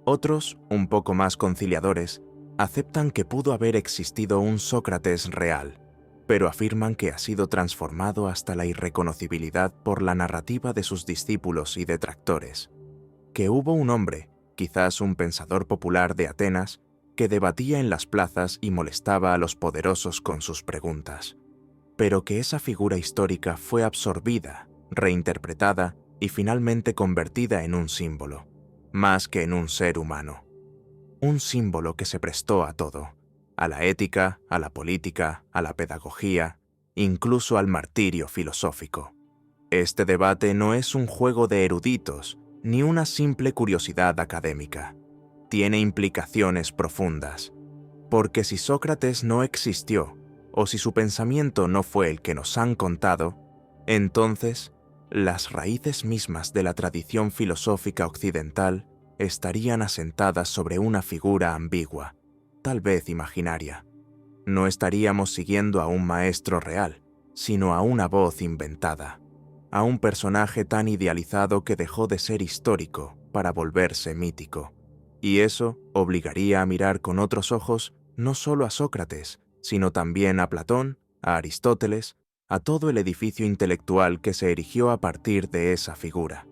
Otros, un poco más conciliadores, aceptan que pudo haber existido un Sócrates real, pero afirman que ha sido transformado hasta la irreconocibilidad por la narrativa de sus discípulos y detractores, que hubo un hombre, quizás un pensador popular de Atenas, que debatía en las plazas y molestaba a los poderosos con sus preguntas, pero que esa figura histórica fue absorbida, reinterpretada y finalmente convertida en un símbolo, más que en un ser humano. Un símbolo que se prestó a todo, a la ética, a la política, a la pedagogía, incluso al martirio filosófico. Este debate no es un juego de eruditos, ni una simple curiosidad académica. Tiene implicaciones profundas, porque si Sócrates no existió, o si su pensamiento no fue el que nos han contado, entonces las raíces mismas de la tradición filosófica occidental estarían asentadas sobre una figura ambigua, tal vez imaginaria. No estaríamos siguiendo a un maestro real, sino a una voz inventada, a un personaje tan idealizado que dejó de ser histórico para volverse mítico. Y eso obligaría a mirar con otros ojos no solo a Sócrates, sino también a Platón, a Aristóteles, a todo el edificio intelectual que se erigió a partir de esa figura.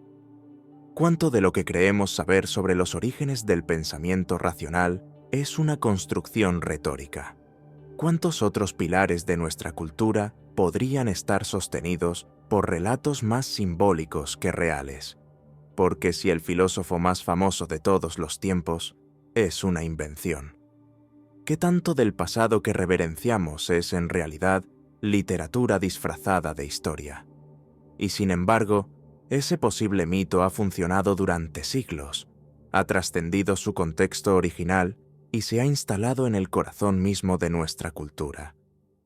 ¿Cuánto de lo que creemos saber sobre los orígenes del pensamiento racional es una construcción retórica? ¿Cuántos otros pilares de nuestra cultura podrían estar sostenidos por relatos más simbólicos que reales? Porque si el filósofo más famoso de todos los tiempos es una invención, ¿qué tanto del pasado que reverenciamos es en realidad literatura disfrazada de historia? Y sin embargo, ese posible mito ha funcionado durante siglos, ha trascendido su contexto original y se ha instalado en el corazón mismo de nuestra cultura.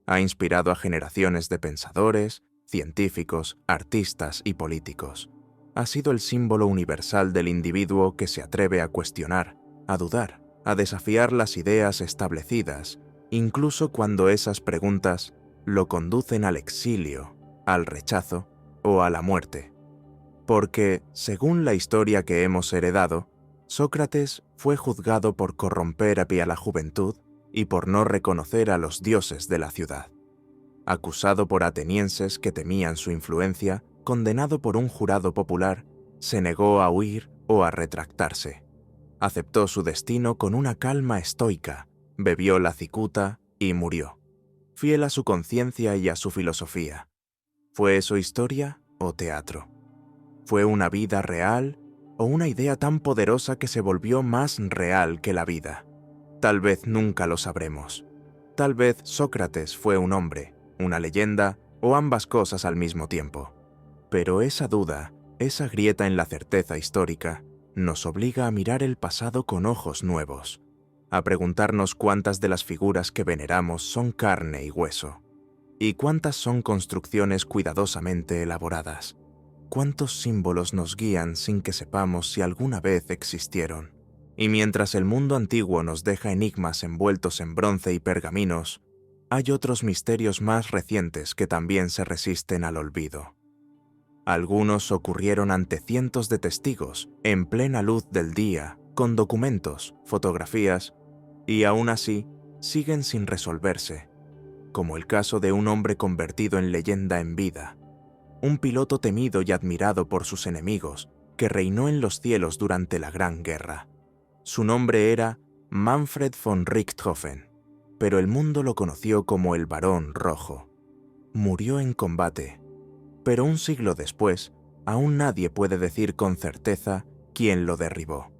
Ha inspirado a generaciones de pensadores, científicos, artistas y políticos. Ha sido el símbolo universal del individuo que se atreve a cuestionar, a dudar, a desafiar las ideas establecidas, incluso cuando esas preguntas lo conducen al exilio, al rechazo o a la muerte. Porque, según la historia que hemos heredado, Sócrates fue juzgado por corromper a la juventud y por no reconocer a los dioses de la ciudad. Acusado por atenienses que temían su influencia, condenado por un jurado popular, se negó a huir o a retractarse. Aceptó su destino con una calma estoica, bebió la cicuta y murió, fiel a su conciencia y a su filosofía. ¿Fue eso historia o teatro? ¿Fue una vida real o una idea tan poderosa que se volvió más real que la vida? Tal vez nunca lo sabremos. Tal vez Sócrates fue un hombre, una leyenda o ambas cosas al mismo tiempo. Pero esa duda, esa grieta en la certeza histórica, nos obliga a mirar el pasado con ojos nuevos, a preguntarnos cuántas de las figuras que veneramos son carne y hueso, y cuántas son construcciones cuidadosamente elaboradas, cuántos símbolos nos guían sin que sepamos si alguna vez existieron. Y mientras el mundo antiguo nos deja enigmas envueltos en bronce y pergaminos, hay otros misterios más recientes que también se resisten al olvido. Algunos ocurrieron ante cientos de testigos, en plena luz del día, con documentos, fotografías, y aún así siguen sin resolverse, como el caso de un hombre convertido en leyenda en vida, un piloto temido y admirado por sus enemigos, que reinó en los cielos durante la Gran Guerra. Su nombre era Manfred von Richthofen, pero el mundo lo conoció como el Barón Rojo. Murió en combate, pero un siglo después, aún nadie puede decir con certeza quién lo derribó.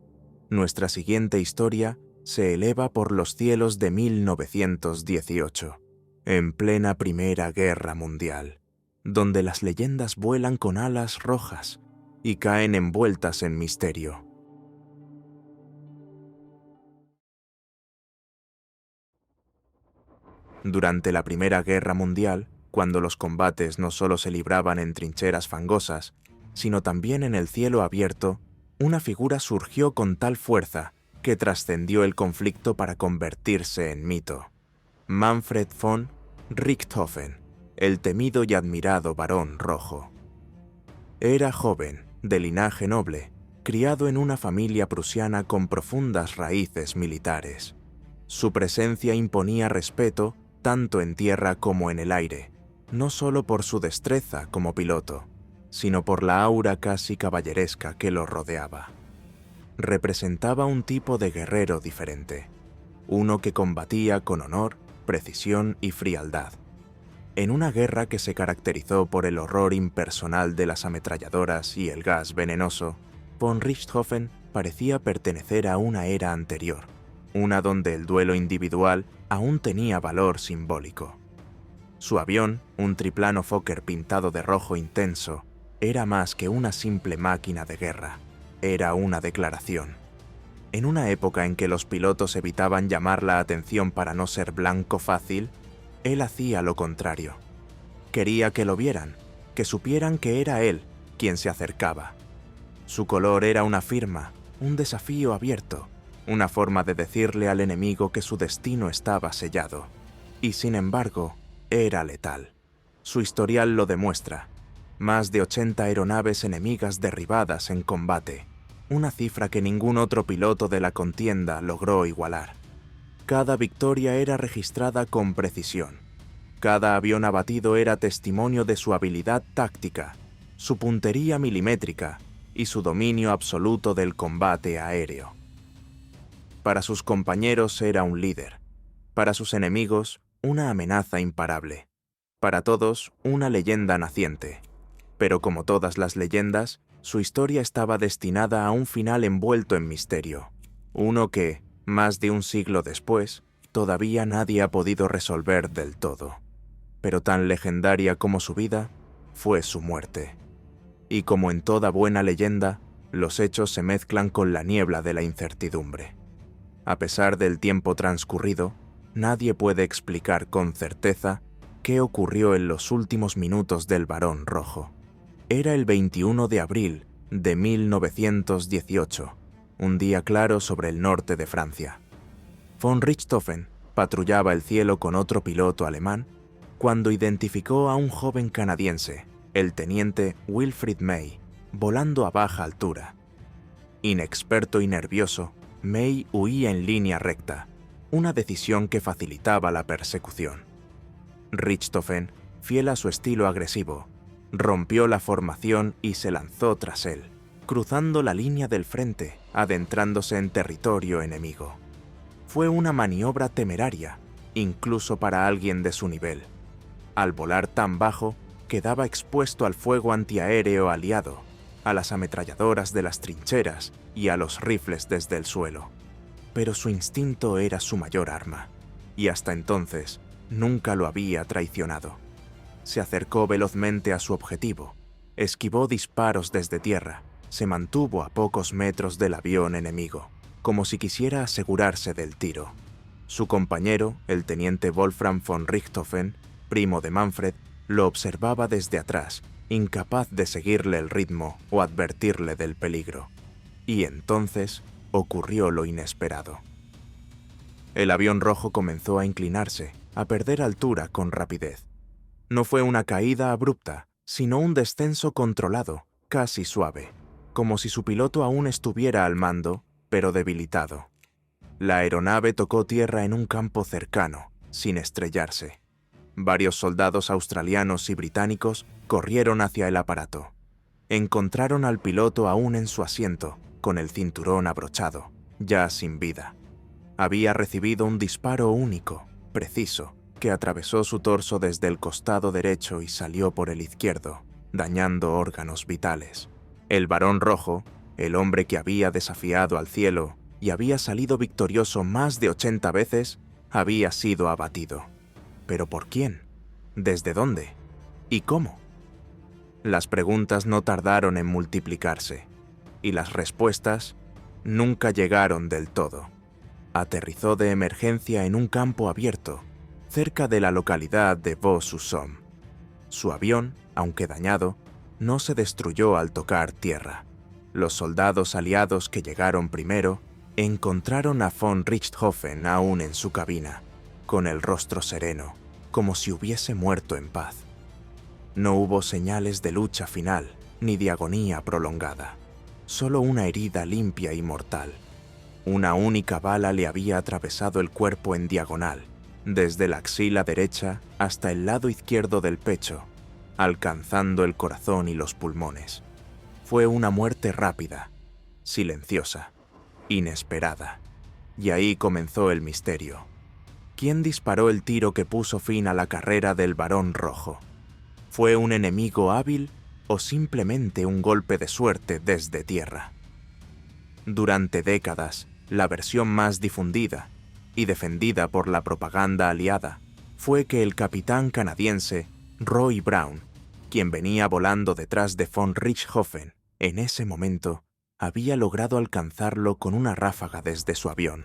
Nuestra siguiente historia se eleva por los cielos de 1918, en plena Primera Guerra Mundial, donde las leyendas vuelan con alas rojas y caen envueltas en misterio. Durante la Primera Guerra Mundial, cuando los combates no solo se libraban en trincheras fangosas, sino también en el cielo abierto, una figura surgió con tal fuerza que trascendió el conflicto para convertirse en mito. Manfred von Richthofen, el temido y admirado Barón Rojo. Era joven, de linaje noble, criado en una familia prusiana con profundas raíces militares. Su presencia imponía respeto tanto en tierra como en el aire, no solo por su destreza como piloto, sino por la aura casi caballeresca que lo rodeaba. Representaba un tipo de guerrero diferente, uno que combatía con honor, precisión y frialdad. En una guerra que se caracterizó por el horror impersonal de las ametralladoras y el gas venenoso, von Richthofen parecía pertenecer a una era anterior, una donde el duelo individual aún tenía valor simbólico. Su avión, un triplano Fokker pintado de rojo intenso, era más que una simple máquina de guerra, era una declaración. En una época en que los pilotos evitaban llamar la atención para no ser blanco fácil, él hacía lo contrario. Quería que lo vieran, que supieran que era él quien se acercaba. Su color era una firma, un desafío abierto, una forma de decirle al enemigo que su destino estaba sellado. Y sin embargo, era letal. Su historial lo demuestra. Más de 80 aeronaves enemigas derribadas en combate, una cifra que ningún otro piloto de la contienda logró igualar. Cada victoria era registrada con precisión. Cada avión abatido era testimonio de su habilidad táctica, su puntería milimétrica y su dominio absoluto del combate aéreo. Para sus compañeros era un líder, para sus enemigos una amenaza imparable, para todos una leyenda naciente. Pero como todas las leyendas, su historia estaba destinada a un final envuelto en misterio, uno que, más de un siglo después, todavía nadie ha podido resolver del todo. Pero tan legendaria como su vida, fue su muerte. Y como en toda buena leyenda, los hechos se mezclan con la niebla de la incertidumbre. A pesar del tiempo transcurrido, nadie puede explicar con certeza qué ocurrió en los últimos minutos del Barón Rojo. Era el 21 de abril de 1918, un día claro sobre el norte de Francia. Von Richthofen patrullaba el cielo con otro piloto alemán cuando identificó a un joven canadiense, el teniente Wilfrid May, volando a baja altura. Inexperto y nervioso, May huía en línea recta, una decisión que facilitaba la persecución. Richthofen, fiel a su estilo agresivo, rompió la formación y se lanzó tras él, cruzando la línea del frente, adentrándose en territorio enemigo. Fue una maniobra temeraria, incluso para alguien de su nivel. Al volar tan bajo, quedaba expuesto al fuego antiaéreo aliado, a las ametralladoras de las trincheras y a los rifles desde el suelo. Pero su instinto era su mayor arma, y hasta entonces nunca lo había traicionado. se acercó velozmente a su objetivo, esquivó disparos desde tierra, se mantuvo a pocos metros del avión enemigo, como si quisiera asegurarse del tiro. Su compañero, el teniente Wolfram von Richthofen, primo de Manfred, lo observaba desde atrás, incapaz de seguirle el ritmo o advertirle del peligro. Y entonces ocurrió lo inesperado. El avión rojo comenzó a inclinarse, a perder altura con rapidez. No fue una caída abrupta, sino un descenso controlado, casi suave, como si su piloto aún estuviera al mando, pero debilitado. La aeronave tocó tierra en un campo cercano, sin estrellarse. Varios soldados australianos y británicos corrieron hacia el aparato. Encontraron al piloto aún en su asiento, con el cinturón abrochado, ya sin vida. Había recibido un disparo único, preciso, que atravesó su torso desde el costado derecho y salió por el izquierdo, dañando órganos vitales. El Barón Rojo, el hombre que había desafiado al cielo y había salido victorioso más de 80 veces, había sido abatido. ¿Pero por quién? ¿Desde dónde? ¿Y cómo? Las preguntas no tardaron en multiplicarse, y las respuestas nunca llegaron del todo. Aterrizó de emergencia en un campo abierto, cerca de la localidad de Vaux-sur-Somme. Su avión, aunque dañado, no se destruyó al tocar tierra. Los soldados aliados que llegaron primero encontraron a von Richthofen aún en su cabina, con el rostro sereno, como si hubiese muerto en paz. No hubo señales de lucha final, ni de agonía prolongada, solo una herida limpia y mortal. Una única bala le había atravesado el cuerpo en diagonal, desde la axila derecha hasta el lado izquierdo del pecho, alcanzando el corazón y los pulmones. Fue una muerte rápida, silenciosa, inesperada. Y ahí comenzó el misterio. ¿Quién disparó el tiro que puso fin a la carrera del Barón Rojo? ¿Fue un enemigo hábil o simplemente un golpe de suerte desde tierra? Durante décadas, la versión más difundida y defendida por la propaganda aliada fue que el capitán canadiense Roy Brown, quien venía volando detrás de von Richthofen, en ese momento había logrado alcanzarlo con una ráfaga desde su avión.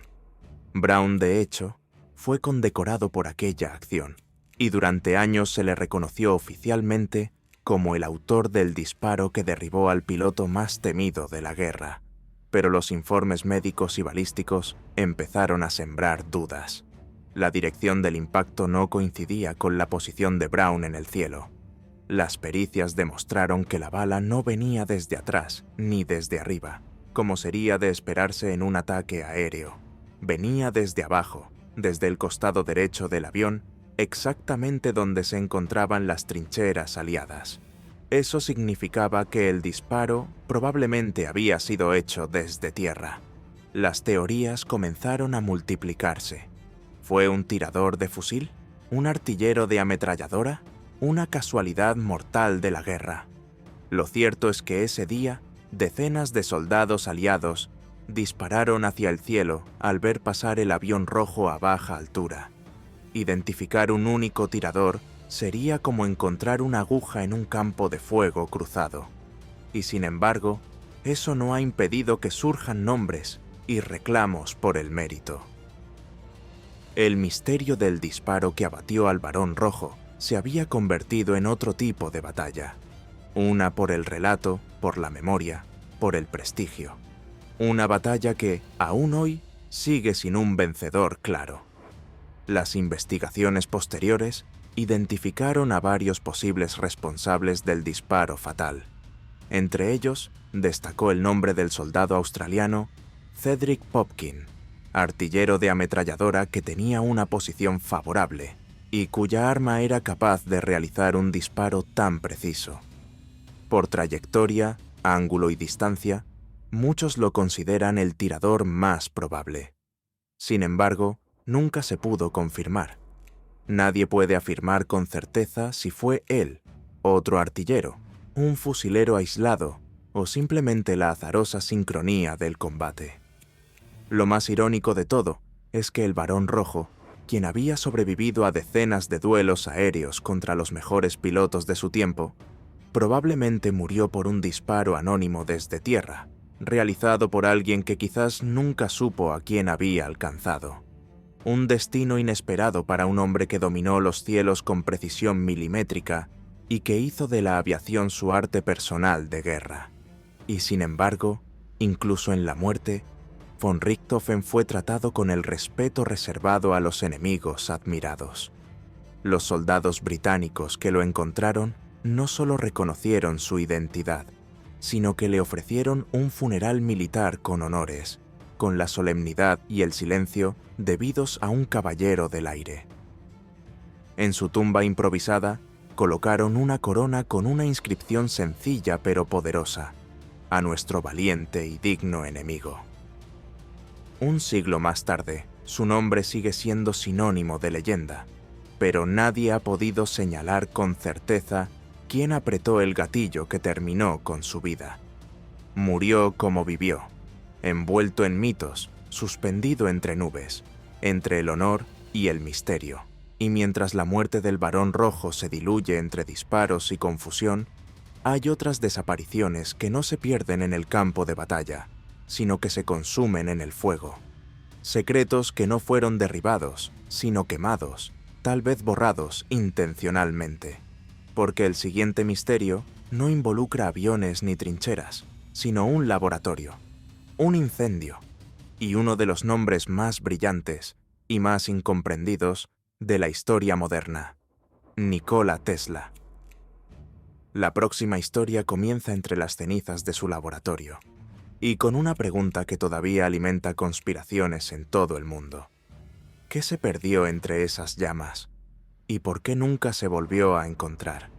Brown, de hecho, fue condecorado por aquella acción, y durante años se le reconoció oficialmente como el autor del disparo que derribó al piloto más temido de la guerra. Pero los informes médicos y balísticos empezaron a sembrar dudas. La dirección del impacto no coincidía con la posición de Brown en el cielo. Las pericias demostraron que la bala no venía desde atrás ni desde arriba, como sería de esperarse en un ataque aéreo. Venía desde abajo, desde el costado derecho del avión, exactamente donde se encontraban las trincheras aliadas. Eso significaba que el disparo probablemente había sido hecho desde tierra. Las teorías comenzaron a multiplicarse. ¿Fue un tirador de fusil? ¿Un artillero de ametralladora? ¿Una casualidad mortal de la guerra? Lo cierto es que ese día, decenas de soldados aliados dispararon hacia el cielo al ver pasar el avión rojo a baja altura. Identificar un único tirador sería como encontrar una aguja en un campo de fuego cruzado. Y sin embargo, eso no ha impedido que surjan nombres y reclamos por el mérito. El misterio del disparo que abatió al Barón Rojo se había convertido en otro tipo de batalla. Una por el relato, por la memoria, por el prestigio. Una batalla que, aún hoy, sigue sin un vencedor claro. Las investigaciones posteriores identificaron a varios posibles responsables del disparo fatal. Entre ellos, destacó el nombre del soldado australiano Cedric Popkin, artillero de ametralladora que tenía una posición favorable y cuya arma era capaz de realizar un disparo tan preciso. Por trayectoria, ángulo y distancia, muchos lo consideran el tirador más probable. Sin embargo, nunca se pudo confirmar. Nadie puede afirmar con certeza si fue él, otro artillero, un fusilero aislado o simplemente la azarosa sincronía del combate. Lo más irónico de todo es que el Barón Rojo, quien había sobrevivido a decenas de duelos aéreos contra los mejores pilotos de su tiempo, probablemente murió por un disparo anónimo desde tierra, realizado por alguien que quizás nunca supo a quién había alcanzado. Un destino inesperado para un hombre que dominó los cielos con precisión milimétrica y que hizo de la aviación su arte personal de guerra. Y sin embargo, incluso en la muerte, von Richthofen fue tratado con el respeto reservado a los enemigos admirados. Los soldados británicos que lo encontraron no solo reconocieron su identidad, sino que le ofrecieron un funeral militar con honores, con la solemnidad y el silencio debidos a un caballero del aire. En su tumba improvisada, colocaron una corona con una inscripción sencilla pero poderosa: a nuestro valiente y digno enemigo. Un siglo más tarde, su nombre sigue siendo sinónimo de leyenda, pero nadie ha podido señalar con certeza quién apretó el gatillo que terminó con su vida. Murió como vivió, envuelto en mitos, suspendido entre nubes, entre el honor y el misterio. Y mientras la muerte del Barón Rojo se diluye entre disparos y confusión, hay otras desapariciones que no se pierden en el campo de batalla, sino que se consumen en el fuego. Secretos que no fueron derribados, sino quemados, tal vez borrados intencionalmente. Porque el siguiente misterio no involucra aviones ni trincheras, sino un laboratorio, un incendio, y uno de los nombres más brillantes y más incomprendidos de la historia moderna: Nikola Tesla. La próxima historia comienza entre las cenizas de su laboratorio, y con una pregunta que todavía alimenta conspiraciones en todo el mundo. ¿Qué se perdió entre esas llamas? ¿Y por qué nunca se volvió a encontrar?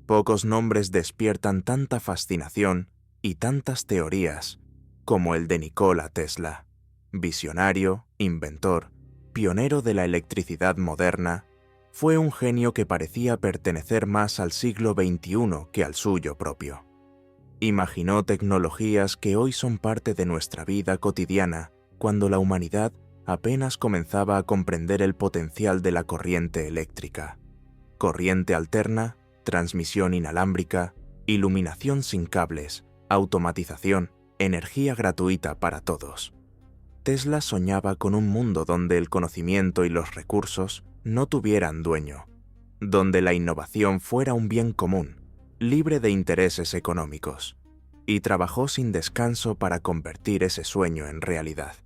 Pocos nombres despiertan tanta fascinación y tantas teorías como el de Nikola Tesla, visionario, inventor, pionero de la electricidad moderna. Fue un genio que parecía pertenecer más al siglo XXI que al suyo propio. Imaginó tecnologías que hoy son parte de nuestra vida cotidiana, cuando la humanidad apenas comenzaba a comprender el potencial de la corriente eléctrica. Corriente alterna, transmisión inalámbrica, iluminación sin cables, automatización, energía gratuita para todos. Tesla soñaba con un mundo donde el conocimiento y los recursos no tuvieran dueño, donde la innovación fuera un bien común, libre de intereses económicos, y trabajó sin descanso para convertir ese sueño en realidad.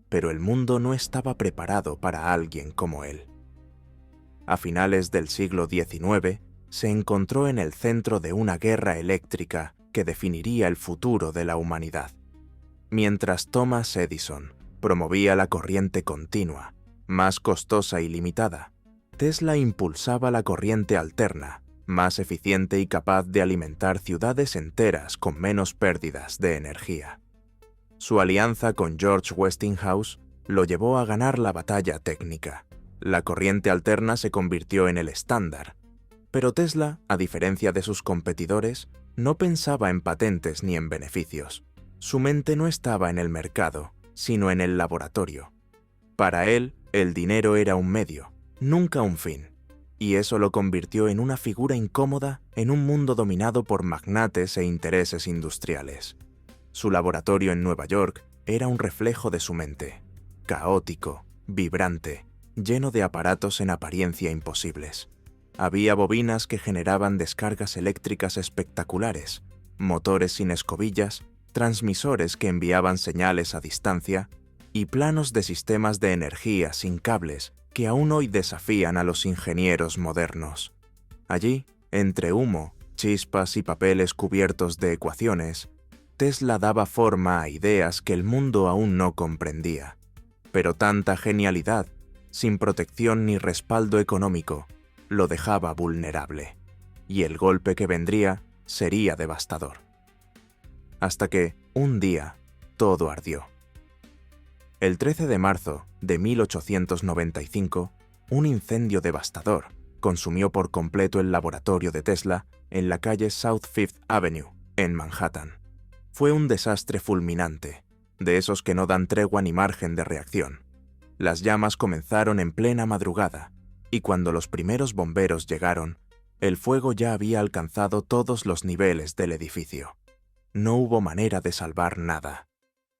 Pero el mundo no estaba preparado para alguien como él. A finales del siglo XIX, se encontró en el centro de una guerra eléctrica que definiría el futuro de la humanidad. Mientras Thomas Edison promovía la corriente continua, más costosa y limitada, Tesla impulsaba la corriente alterna, más eficiente y capaz de alimentar ciudades enteras con menos pérdidas de energía. Su alianza con George Westinghouse lo llevó a ganar la batalla técnica. La corriente alterna se convirtió en el estándar, pero Tesla, a diferencia de sus competidores, no pensaba en patentes ni en beneficios. Su mente no estaba en el mercado, sino en el laboratorio. Para él, el dinero era un medio, nunca un fin, y eso lo convirtió en una figura incómoda en un mundo dominado por magnates e intereses industriales. Su laboratorio en Nueva York era un reflejo de su mente, caótico, vibrante, lleno de aparatos en apariencia imposibles. Había bobinas que generaban descargas eléctricas espectaculares, motores sin escobillas, transmisores que enviaban señales a distancia y planos de sistemas de energía sin cables que aún hoy desafían a los ingenieros modernos. Allí, entre humo, chispas y papeles cubiertos de ecuaciones, Tesla daba forma a ideas que el mundo aún no comprendía. Pero tanta genialidad, sin protección ni respaldo económico, lo dejaba vulnerable, y el golpe que vendría sería devastador. Hasta que, un día, todo ardió. El 13 de marzo de 1895, un incendio devastador consumió por completo el laboratorio de Tesla en la calle South Fifth Avenue, en Manhattan. Fue un desastre fulminante, de esos que no dan tregua ni margen de reacción. Las llamas comenzaron en plena madrugada, y cuando los primeros bomberos llegaron, el fuego ya había alcanzado todos los niveles del edificio. No hubo manera de salvar nada.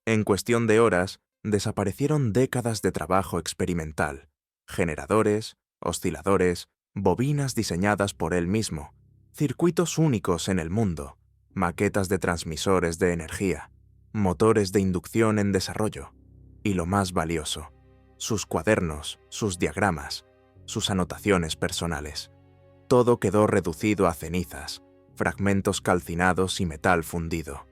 En cuestión de horas, desaparecieron décadas de trabajo experimental, generadores, osciladores, bobinas diseñadas por él mismo, circuitos únicos en el mundo, maquetas de transmisores de energía, motores de inducción en desarrollo, y lo más valioso, sus cuadernos, sus diagramas, sus anotaciones personales. Todo quedó reducido a cenizas, fragmentos calcinados y metal fundido.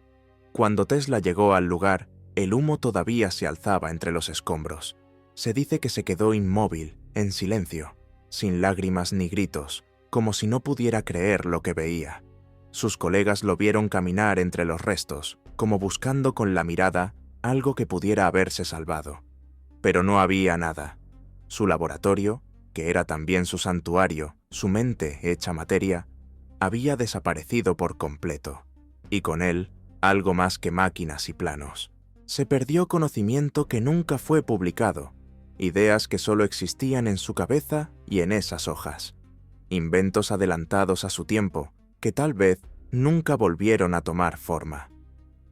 Cuando Tesla llegó al lugar, el humo todavía se alzaba entre los escombros. Se dice que se quedó inmóvil, en silencio, sin lágrimas ni gritos, como si no pudiera creer lo que veía. Sus colegas lo vieron caminar entre los restos, como buscando con la mirada algo que pudiera haberse salvado. Pero no había nada. Su laboratorio, que era también su santuario, su mente hecha materia, había desaparecido por completo, y con él algo más que máquinas y planos. Se perdió conocimiento que nunca fue publicado, ideas que solo existían en su cabeza y en esas hojas, inventos adelantados a su tiempo que tal vez nunca volvieron a tomar forma.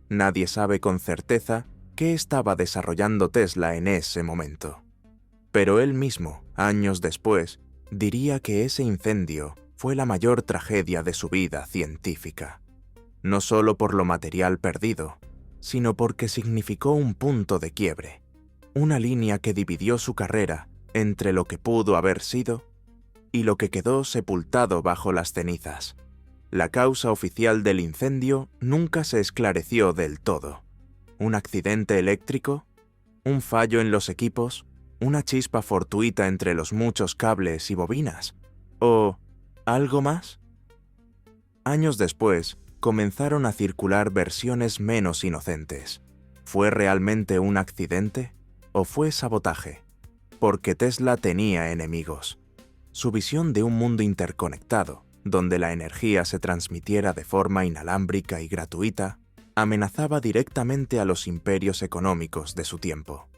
Nadie sabe con certeza qué estaba desarrollando Tesla en ese momento. Pero él mismo, años después, diría que ese incendio fue la mayor tragedia de su vida científica. No solo por lo material perdido, sino porque significó un punto de quiebre, una línea que dividió su carrera entre lo que pudo haber sido y lo que quedó sepultado bajo las cenizas. La causa oficial del incendio nunca se esclareció del todo. ¿Un accidente eléctrico? ¿Un fallo en los equipos? ¿Una chispa fortuita entre los muchos cables y bobinas? ¿O algo más? Años después, comenzaron a circular versiones menos inocentes. ¿Fue realmente un accidente o fue sabotaje? Porque Tesla tenía enemigos. Su visión de un mundo interconectado, donde la energía se transmitiera de forma inalámbrica y gratuita, amenazaba directamente a los imperios económicos de su tiempo.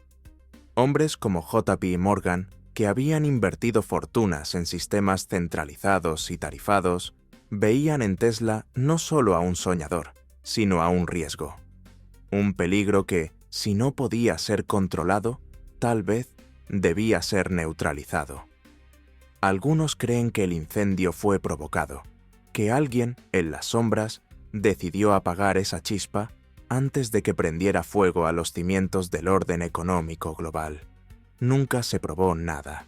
Hombres como J.P. Morgan, que habían invertido fortunas en sistemas centralizados y tarifados, veían en Tesla no solo a un soñador, sino a un riesgo. Un peligro que, si no podía ser controlado, tal vez debía ser neutralizado. Algunos creen que el incendio fue provocado, que alguien, en las sombras, decidió apagar esa chispa antes de que prendiera fuego a los cimientos del orden económico global. Nunca se probó nada,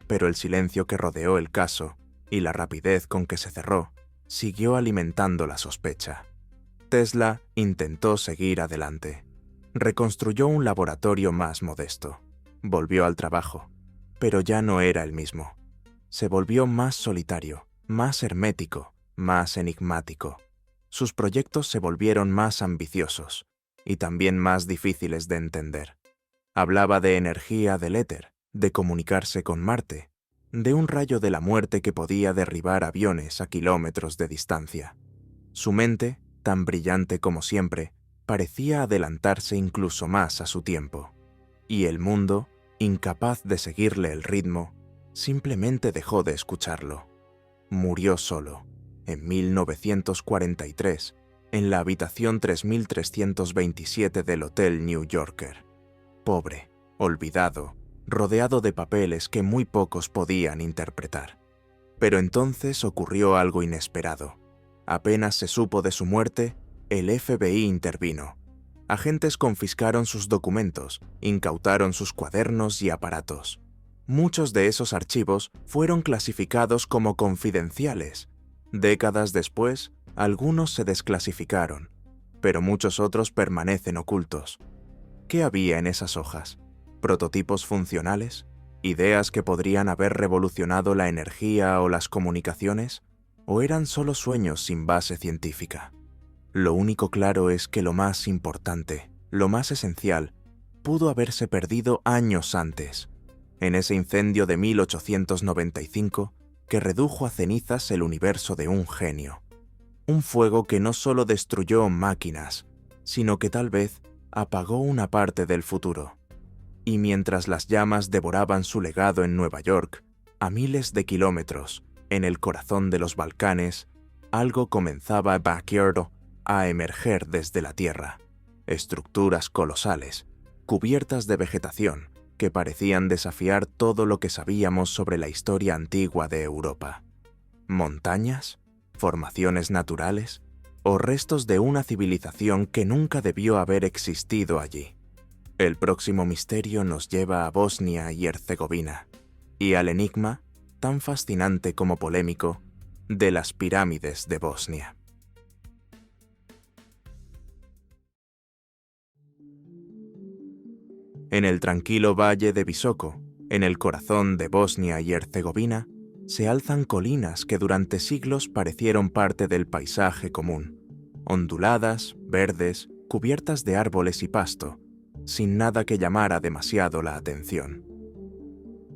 pero el silencio que rodeó el caso y la rapidez con que se cerró siguió alimentando la sospecha. Tesla intentó seguir adelante. Reconstruyó un laboratorio más modesto. Volvió al trabajo, pero ya no era el mismo. Se volvió más solitario, más hermético, más enigmático. Sus proyectos se volvieron más ambiciosos y también más difíciles de entender. Hablaba de energía del éter, de comunicarse con Marte, de un rayo de la muerte que podía derribar aviones a kilómetros de distancia. Su mente, tan brillante como siempre, parecía adelantarse incluso más a su tiempo. Y el mundo, incapaz de seguirle el ritmo, simplemente dejó de escucharlo. Murió solo, en 1943, en la habitación 3327 del Hotel New Yorker. Pobre, olvidado, rodeado de papeles que muy pocos podían interpretar. Pero entonces ocurrió algo inesperado. Apenas se supo de su muerte, el FBI intervino. Agentes confiscaron sus documentos, incautaron sus cuadernos y aparatos. Muchos de esos archivos fueron clasificados como confidenciales. Décadas después, algunos se desclasificaron, pero muchos otros permanecen ocultos. ¿Qué había en esas hojas? ¿Prototipos funcionales? ¿Ideas que podrían haber revolucionado la energía o las comunicaciones? ¿O eran solo sueños sin base científica? Lo único claro es que lo más importante, lo más esencial, pudo haberse perdido años antes, en ese incendio de 1895 que redujo a cenizas el universo de un genio. Un fuego que no solo destruyó máquinas, sino que tal vez apagó una parte del futuro. Y mientras las llamas devoraban su legado en Nueva York, a miles de kilómetros, en el corazón de los Balcanes, algo comenzaba a emerger desde la tierra. Estructuras colosales, cubiertas de vegetación, que parecían desafiar todo lo que sabíamos sobre la historia antigua de Europa. ¿Montañas? ¿Formaciones naturales? ¿O restos de una civilización que nunca debió haber existido allí? El próximo misterio nos lleva a Bosnia y Herzegovina, y al enigma, tan fascinante como polémico, de las pirámides de Bosnia. En el tranquilo valle de Visoko, en el corazón de Bosnia y Herzegovina, se alzan colinas que durante siglos parecieron parte del paisaje común, onduladas, verdes, cubiertas de árboles y pasto, sin nada que llamara demasiado la atención.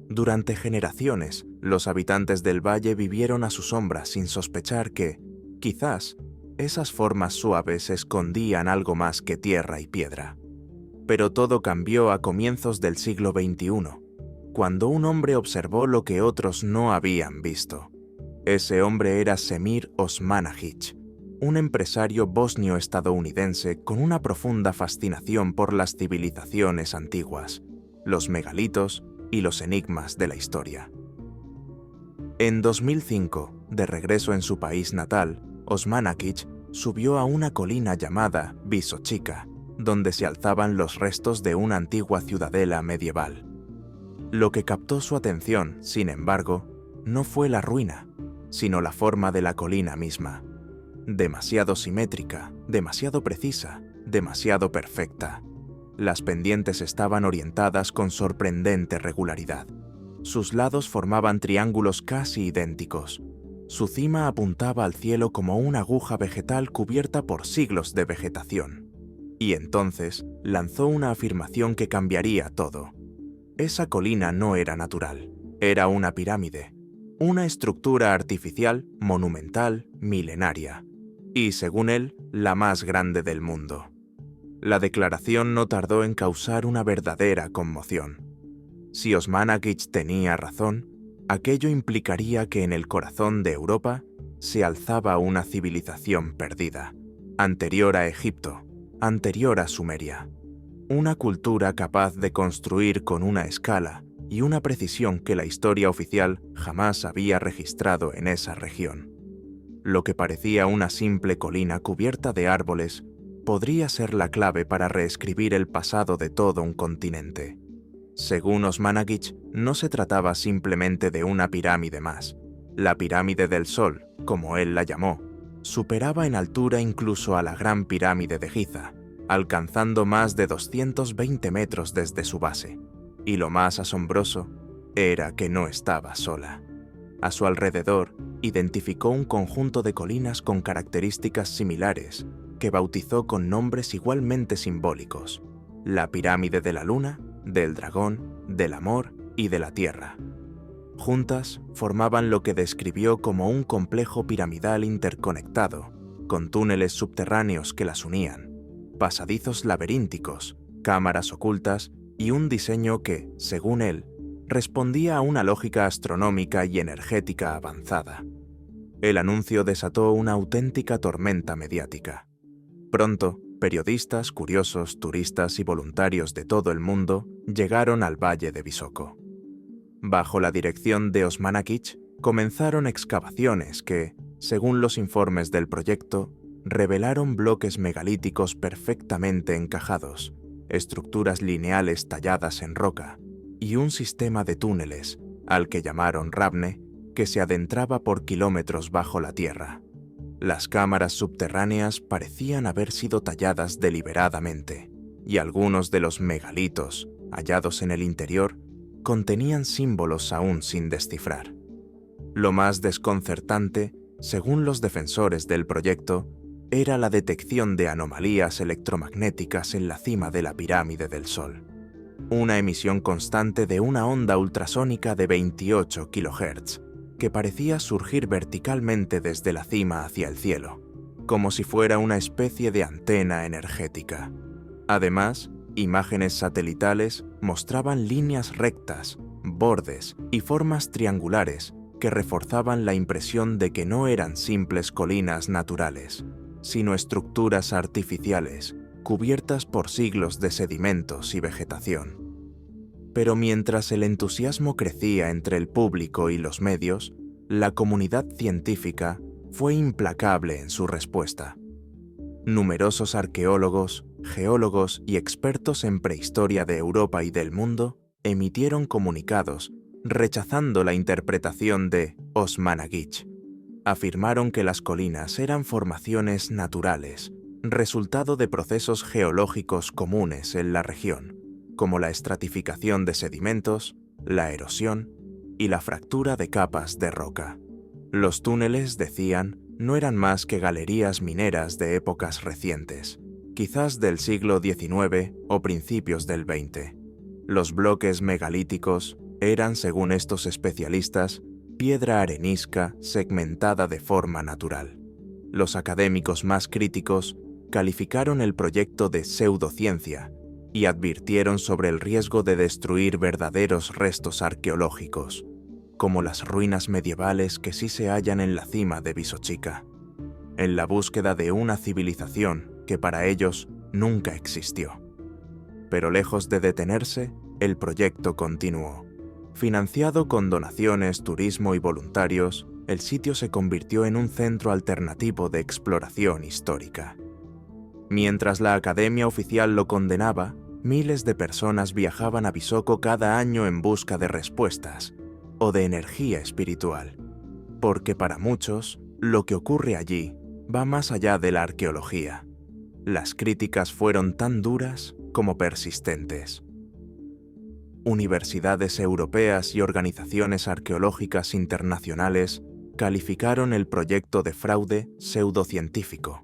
Durante generaciones, los habitantes del valle vivieron a su sombra sin sospechar que, quizás, esas formas suaves escondían algo más que tierra y piedra. Pero todo cambió a comienzos del siglo XXI, cuando un hombre observó lo que otros no habían visto. Ese hombre era Semir Osmanagic, un empresario bosnio-estadounidense con una profunda fascinación por las civilizaciones antiguas, los megalitos y los enigmas de la historia. En 2005, de regreso en su país natal, Osmanagic subió a una colina llamada Visochica, donde se alzaban los restos de una antigua ciudadela medieval. Lo que captó su atención, sin embargo, no fue la ruina, sino la forma de la colina misma. Demasiado simétrica, demasiado precisa, demasiado perfecta. Las pendientes estaban orientadas con sorprendente regularidad. Sus lados formaban triángulos casi idénticos. Su cima apuntaba al cielo como una aguja vegetal cubierta por siglos de vegetación. Y entonces lanzó una afirmación que cambiaría todo. Esa colina no era natural, era una pirámide, una estructura artificial, monumental, milenaria, y según él, la más grande del mundo. La declaración no tardó en causar una verdadera conmoción. Si Osmanagic tenía razón, aquello implicaría que en el corazón de Europa se alzaba una civilización perdida, anterior a Egipto, anterior a Sumeria. Una cultura capaz de construir con una escala y una precisión que la historia oficial jamás había registrado en esa región. Lo que parecía una simple colina cubierta de árboles podría ser la clave para reescribir el pasado de todo un continente. Según Osmanagic, no se trataba simplemente de una pirámide más. La pirámide del Sol, como él la llamó, superaba en altura incluso a la Gran Pirámide de Giza, alcanzando más de 220 metros desde su base. Y lo más asombroso era que no estaba sola. A su alrededor, identificó un conjunto de colinas con características similares, que bautizó con nombres igualmente simbólicos: la pirámide de la luna, del dragón, del amor y de la tierra. Juntas formaban lo que describió como un complejo piramidal interconectado, con túneles subterráneos que las unían, pasadizos laberínticos, cámaras ocultas y un diseño que, según él, respondía a una lógica astronómica y energética avanzada. El anuncio desató una auténtica tormenta mediática. Pronto, periodistas, curiosos, turistas y voluntarios de todo el mundo llegaron al valle de Visoko. Bajo la dirección de Osmanagic, comenzaron excavaciones que, según los informes del proyecto, revelaron bloques megalíticos perfectamente encajados, estructuras lineales talladas en roca y un sistema de túneles, al que llamaron Ravne, que se adentraba por kilómetros bajo la tierra. Las cámaras subterráneas parecían haber sido talladas deliberadamente, y algunos de los megalitos hallados en el interior contenían símbolos aún sin descifrar. Lo más desconcertante, según los defensores del proyecto, era la detección de anomalías electromagnéticas en la cima de la pirámide del Sol. Una emisión constante de una onda ultrasónica de 28 kHz, que parecía surgir verticalmente desde la cima hacia el cielo, como si fuera una especie de antena energética. Además, imágenes satelitales mostraban líneas rectas, bordes y formas triangulares que reforzaban la impresión de que no eran simples colinas naturales, sino estructuras artificiales, cubiertas por siglos de sedimentos y vegetación. Pero mientras el entusiasmo crecía entre el público y los medios, la comunidad científica fue implacable en su respuesta. Numerosos arqueólogos, geólogos y expertos en prehistoria de Europa y del mundo emitieron comunicados rechazando la interpretación de Osman-Agich. Afirmaron que las colinas eran formaciones naturales, resultado de procesos geológicos comunes en la región, como la estratificación de sedimentos, la erosión y la fractura de capas de roca. Los túneles, decían, no eran más que galerías mineras de épocas recientes, quizás del siglo XIX o principios del XX. Los bloques megalíticos eran, según estos especialistas, piedra arenisca segmentada de forma natural. Los académicos más críticos calificaron el proyecto de pseudociencia y advirtieron sobre el riesgo de destruir verdaderos restos arqueológicos, como las ruinas medievales que sí se hallan en la cima de Visochica, en la búsqueda de una civilización que para ellos nunca existió. Pero lejos de detenerse, el proyecto continuó. Financiado con donaciones, turismo y voluntarios, el sitio se convirtió en un centro alternativo de exploración histórica. Mientras la Academia Oficial lo condenaba, miles de personas viajaban a Visoko cada año en busca de respuestas o de energía espiritual, porque para muchos, lo que ocurre allí va más allá de la arqueología. Las críticas fueron tan duras como persistentes. Universidades europeas y organizaciones arqueológicas internacionales calificaron el proyecto de fraude pseudocientífico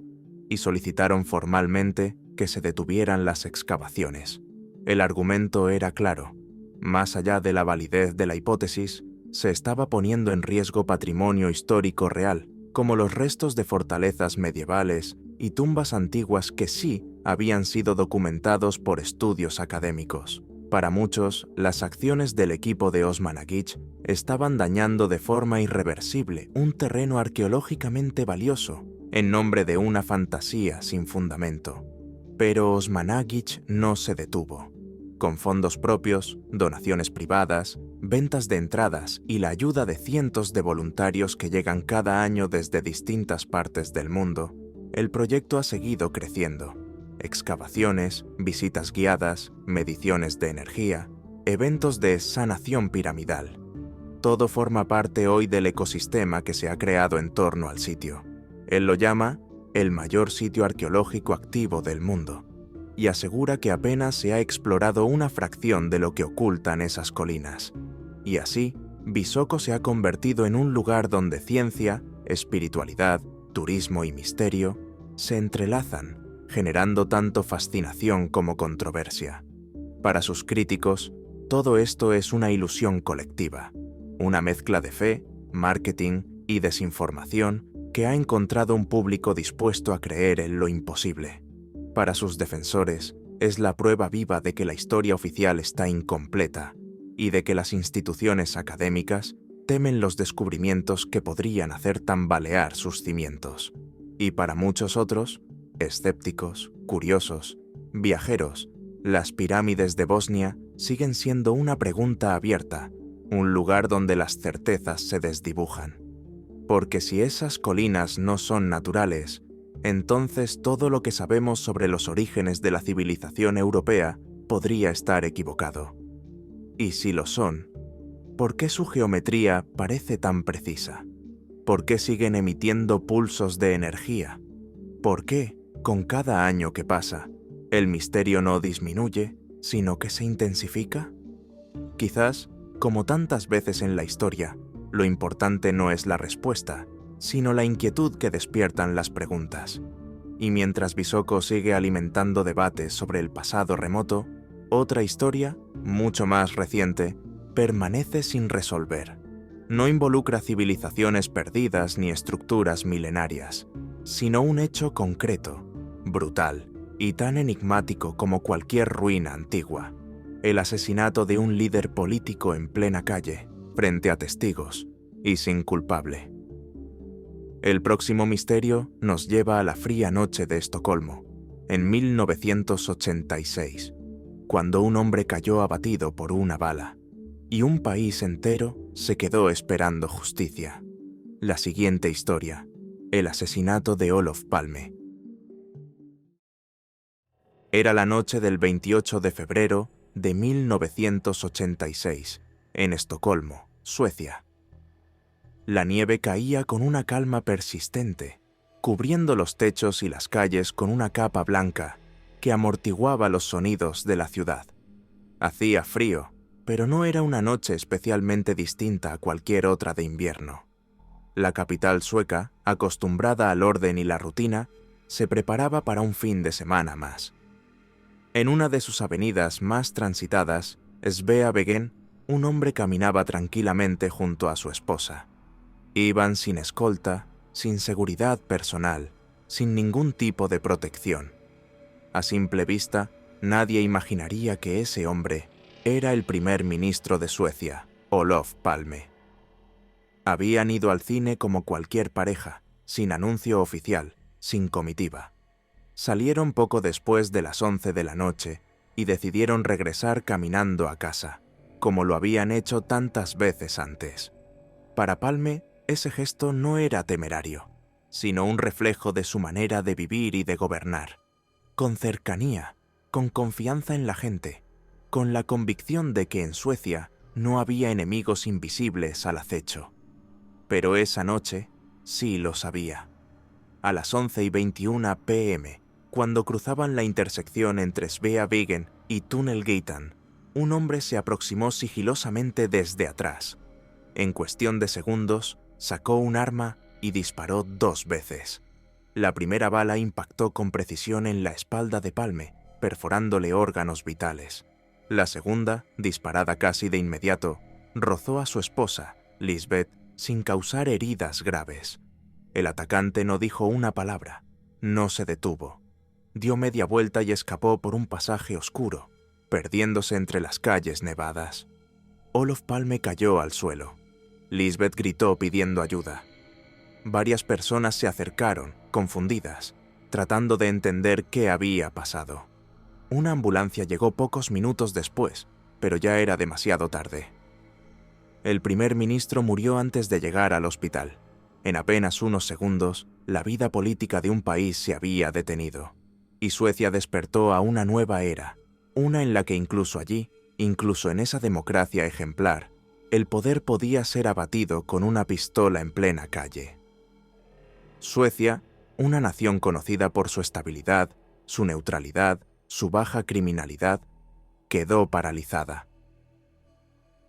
y solicitaron formalmente que se detuvieran las excavaciones. El argumento era claro: más allá de la validez de la hipótesis, se estaba poniendo en riesgo patrimonio histórico real, como los restos de fortalezas medievales y tumbas antiguas que sí habían sido documentados por estudios académicos. Para muchos, las acciones del equipo de Osman-Agich estaban dañando de forma irreversible un terreno arqueológicamente valioso en nombre de una fantasía sin fundamento. Pero Osman-Agich no se detuvo. Con fondos propios, donaciones privadas, ventas de entradas y la ayuda de cientos de voluntarios que llegan cada año desde distintas partes del mundo, el proyecto ha seguido creciendo. Excavaciones, visitas guiadas, mediciones de energía, eventos de sanación piramidal. Todo forma parte hoy del ecosistema que se ha creado en torno al sitio. Él lo llama el mayor sitio arqueológico activo del mundo y asegura que apenas se ha explorado una fracción de lo que ocultan esas colinas. Y así, Visoko se ha convertido en un lugar donde ciencia, espiritualidad, turismo y misterio se entrelazan, generando tanto fascinación como controversia. Para sus críticos, todo esto es una ilusión colectiva, una mezcla de fe, marketing y desinformación que ha encontrado un público dispuesto a creer en lo imposible. Para sus defensores, es la prueba viva de que la historia oficial está incompleta y de que las instituciones académicas temen los descubrimientos que podrían hacer tambalear sus cimientos. Y para muchos otros, escépticos, curiosos, viajeros, las pirámides de Bosnia siguen siendo una pregunta abierta, un lugar donde las certezas se desdibujan. Porque si esas colinas no son naturales, entonces todo lo que sabemos sobre los orígenes de la civilización europea podría estar equivocado. Y si lo son, ¿por qué su geometría parece tan precisa? ¿Por qué siguen emitiendo pulsos de energía? ¿Por qué, con cada año que pasa, el misterio no disminuye, sino que se intensifica? Quizás, como tantas veces en la historia, lo importante no es la respuesta, sino la inquietud que despiertan las preguntas. Y mientras Visoko sigue alimentando debates sobre el pasado remoto, otra historia, mucho más reciente, permanece sin resolver. No involucra civilizaciones perdidas ni estructuras milenarias, sino un hecho concreto, brutal, y tan enigmático como cualquier ruina antigua: el asesinato de un líder político en plena calle, frente a testigos y sin culpable. El próximo misterio nos lleva a la fría noche de Estocolmo, en 1986, cuando un hombre cayó abatido por una bala y un país entero se quedó esperando justicia. La siguiente historia: el asesinato de Olof Palme. Era la noche del 28 de febrero de 1986, en Estocolmo, Suecia. La nieve caía con una calma persistente, cubriendo los techos y las calles con una capa blanca que amortiguaba los sonidos de la ciudad. Hacía frío, pero no era una noche especialmente distinta a cualquier otra de invierno. La capital sueca, acostumbrada al orden y la rutina, se preparaba para un fin de semana más. En una de sus avenidas más transitadas, Sveavägen, un hombre caminaba tranquilamente junto a su esposa. Iban sin escolta, sin seguridad personal, sin ningún tipo de protección. A simple vista, nadie imaginaría que ese hombre era el primer ministro de Suecia, Olof Palme. Habían ido al cine como cualquier pareja, sin anuncio oficial, sin comitiva. Salieron poco después de las 11 de la noche y decidieron regresar caminando a casa, como lo habían hecho tantas veces antes. Para Palme, ese gesto no era temerario, sino un reflejo de su manera de vivir y de gobernar, con cercanía, con confianza en la gente, con la convicción de que en Suecia no había enemigos invisibles al acecho. Pero esa noche sí lo sabía. A las 11:21 p.m., cuando cruzaban la intersección entre Sveavägen y Tunnelgatan, un hombre se aproximó sigilosamente desde atrás. En cuestión de segundos, sacó un arma y disparó 2 veces. La primera bala impactó con precisión en la espalda de Palme, perforándole órganos vitales. La segunda, disparada casi de inmediato, rozó a su esposa, Lisbeth, sin causar heridas graves. El atacante no dijo una palabra, no se detuvo. Dio media vuelta y escapó por un pasaje oscuro, perdiéndose entre las calles nevadas. Olof Palme cayó al suelo. Lisbeth gritó pidiendo ayuda. Varias personas se acercaron, confundidas, tratando de entender qué había pasado. Una ambulancia llegó pocos minutos después, pero ya era demasiado tarde. El primer ministro murió antes de llegar al hospital. En apenas unos segundos, la vida política de un país se había detenido, y Suecia despertó a una nueva era, una en la que incluso allí, incluso en esa democracia ejemplar, el poder podía ser abatido con una pistola en plena calle. Suecia, una nación conocida por su estabilidad, su neutralidad, su baja criminalidad, quedó paralizada.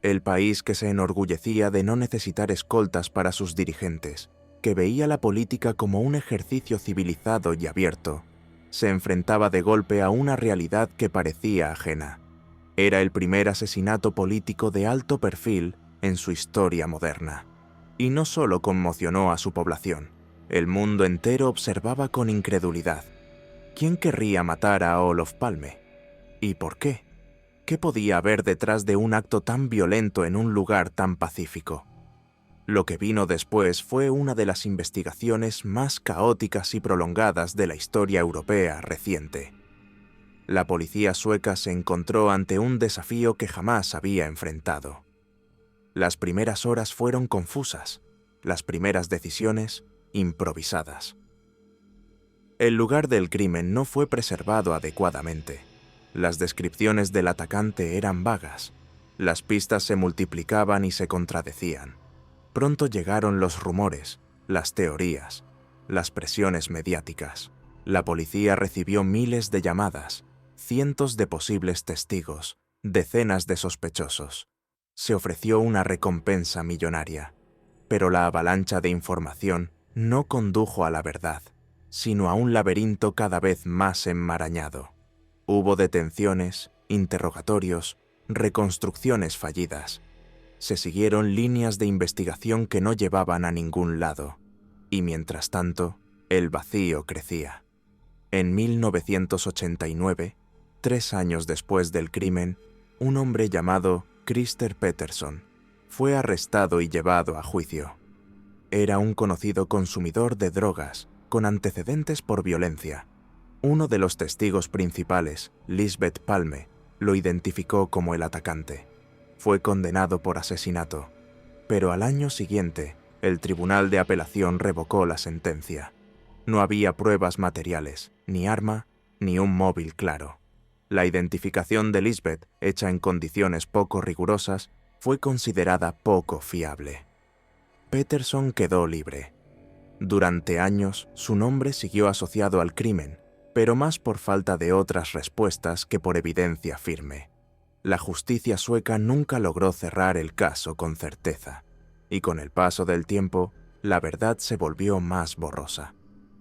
El país que se enorgullecía de no necesitar escoltas para sus dirigentes, que veía la política como un ejercicio civilizado y abierto, se enfrentaba de golpe a una realidad que parecía ajena. Era el primer asesinato político de alto perfil en su historia moderna. Y no solo conmocionó a su población, el mundo entero observaba con incredulidad. ¿Quién querría matar a Olof Palme? ¿Y por qué? ¿Qué podía haber detrás de un acto tan violento en un lugar tan pacífico? Lo que vino después fue una de las investigaciones más caóticas y prolongadas de la historia europea reciente. La policía sueca se encontró ante un desafío que jamás había enfrentado. Las primeras horas fueron confusas, las primeras decisiones improvisadas. El lugar del crimen no fue preservado adecuadamente. Las descripciones del atacante eran vagas, las pistas se multiplicaban y se contradecían. Pronto llegaron los rumores, las teorías, las presiones mediáticas. La policía recibió miles de llamadas, cientos de posibles testigos, decenas de sospechosos. Se ofreció una recompensa millonaria, pero la avalancha de información no condujo a la verdad, sino a un laberinto cada vez más enmarañado. Hubo detenciones, interrogatorios, reconstrucciones fallidas. Se siguieron líneas de investigación que no llevaban a ningún lado, y mientras tanto, el vacío crecía. En 1989, 3 años después del crimen, un hombre llamado Christer Pettersson fue arrestado y llevado a juicio. Era un conocido consumidor de drogas con antecedentes por violencia. Uno de los testigos principales, Lisbeth Palme, lo identificó como el atacante. Fue condenado por asesinato, pero al año siguiente, el Tribunal de Apelación revocó la sentencia. No había pruebas materiales, ni arma, ni un móvil claro. La identificación de Lisbeth, hecha en condiciones poco rigurosas, fue considerada poco fiable. Pettersson quedó libre. Durante años, su nombre siguió asociado al crimen, pero más por falta de otras respuestas que por evidencia firme. La justicia sueca nunca logró cerrar el caso con certeza, y con el paso del tiempo, la verdad se volvió más borrosa.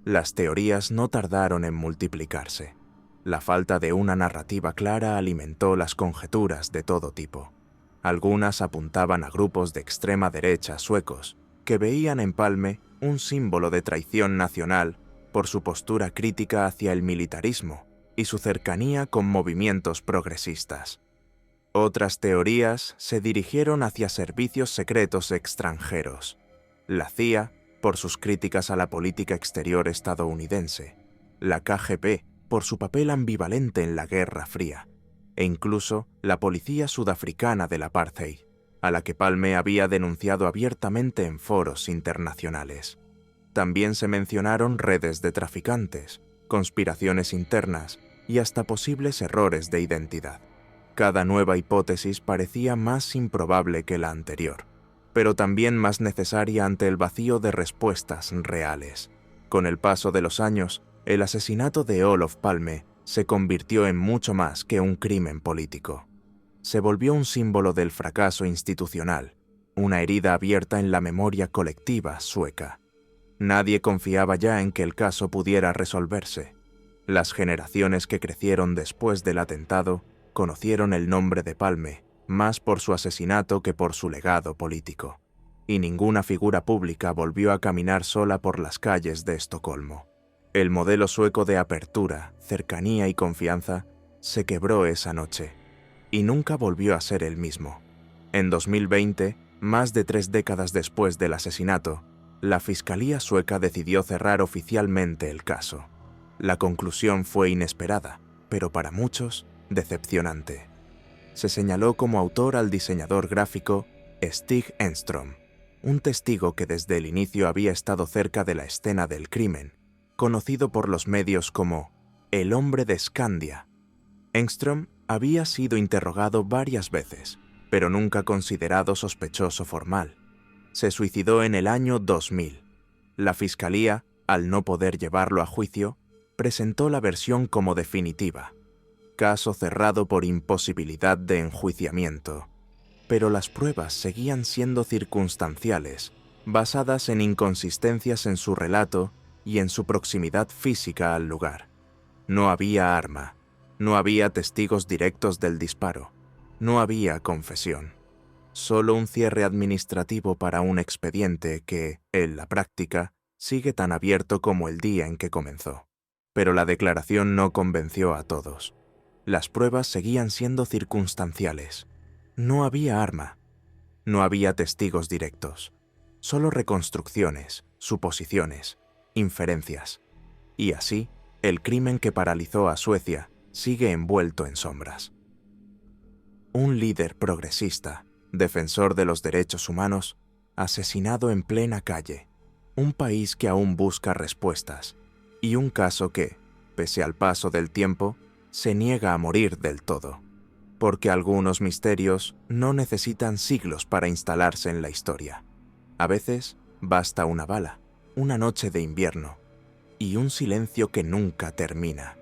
Las teorías no tardaron en multiplicarse. La falta de una narrativa clara alimentó las conjeturas de todo tipo. Algunas apuntaban a grupos de extrema derecha suecos, que veían en Palme un símbolo de traición nacional por su postura crítica hacia el militarismo y su cercanía con movimientos progresistas. Otras teorías se dirigieron hacia servicios secretos extranjeros. La CIA, por sus críticas a la política exterior estadounidense, la KGB, por su papel ambivalente en la Guerra Fría, e incluso la policía sudafricana del apartheid, a la que Palme había denunciado abiertamente en foros internacionales. También se mencionaron redes de traficantes, conspiraciones internas y hasta posibles errores de identidad. Cada nueva hipótesis parecía más improbable que la anterior, pero también más necesaria ante el vacío de respuestas reales. Con el paso de los años, el asesinato de Olof Palme se convirtió en mucho más que un crimen político. Se volvió un símbolo del fracaso institucional, una herida abierta en la memoria colectiva sueca. Nadie confiaba ya en que el caso pudiera resolverse. Las generaciones que crecieron después del atentado conocieron el nombre de Palme más por su asesinato que por su legado político, y ninguna figura pública volvió a caminar sola por las calles de Estocolmo. El modelo sueco de apertura, cercanía y confianza se quebró esa noche, y nunca volvió a ser el mismo. En 2020, más de 3 décadas después del asesinato, la Fiscalía sueca decidió cerrar oficialmente el caso. La conclusión fue inesperada, pero para muchos, decepcionante. Se señaló como autor al diseñador gráfico Stig Engström, un testigo que desde el inicio había estado cerca de la escena del crimen, conocido por los medios como el hombre de Skandia. Engström había sido interrogado varias veces, pero nunca considerado sospechoso formal. Se suicidó en el año 2000. La Fiscalía, al no poder llevarlo a juicio, presentó la versión como definitiva. Caso cerrado por imposibilidad de enjuiciamiento. Pero las pruebas seguían siendo circunstanciales, basadas en inconsistencias en su relato y en su proximidad física al lugar. No había arma, no había testigos directos del disparo, no había confesión. Solo un cierre administrativo para un expediente que, en la práctica, sigue tan abierto como el día en que comenzó. Pero la declaración no convenció a todos. Las pruebas seguían siendo circunstanciales. No había arma, no había testigos directos, solo reconstrucciones, suposiciones, inferencias. Y así, el crimen que paralizó a Suecia sigue envuelto en sombras. Un líder progresista, defensor de los derechos humanos, asesinado en plena calle, un país que aún busca respuestas, y un caso que, pese al paso del tiempo, se niega a morir del todo, porque algunos misterios no necesitan siglos para instalarse en la historia. A veces basta una bala, una noche de invierno, y un silencio que nunca termina.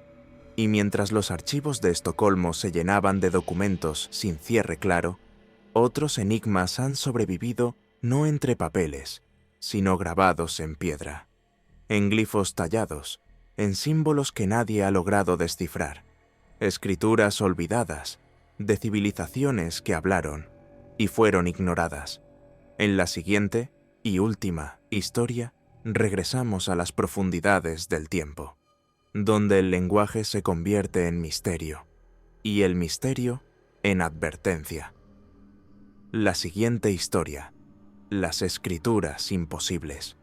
Y mientras los archivos de Estocolmo se llenaban de documentos sin cierre claro, otros enigmas han sobrevivido no entre papeles, sino grabados en piedra, en glifos tallados, en símbolos que nadie ha logrado descifrar, escrituras olvidadas, de civilizaciones que hablaron y fueron ignoradas. En la siguiente y última historia, regresamos a las profundidades del tiempo. donde el lenguaje se convierte en misterio y el misterio en advertencia. La siguiente historia: las escrituras imposibles.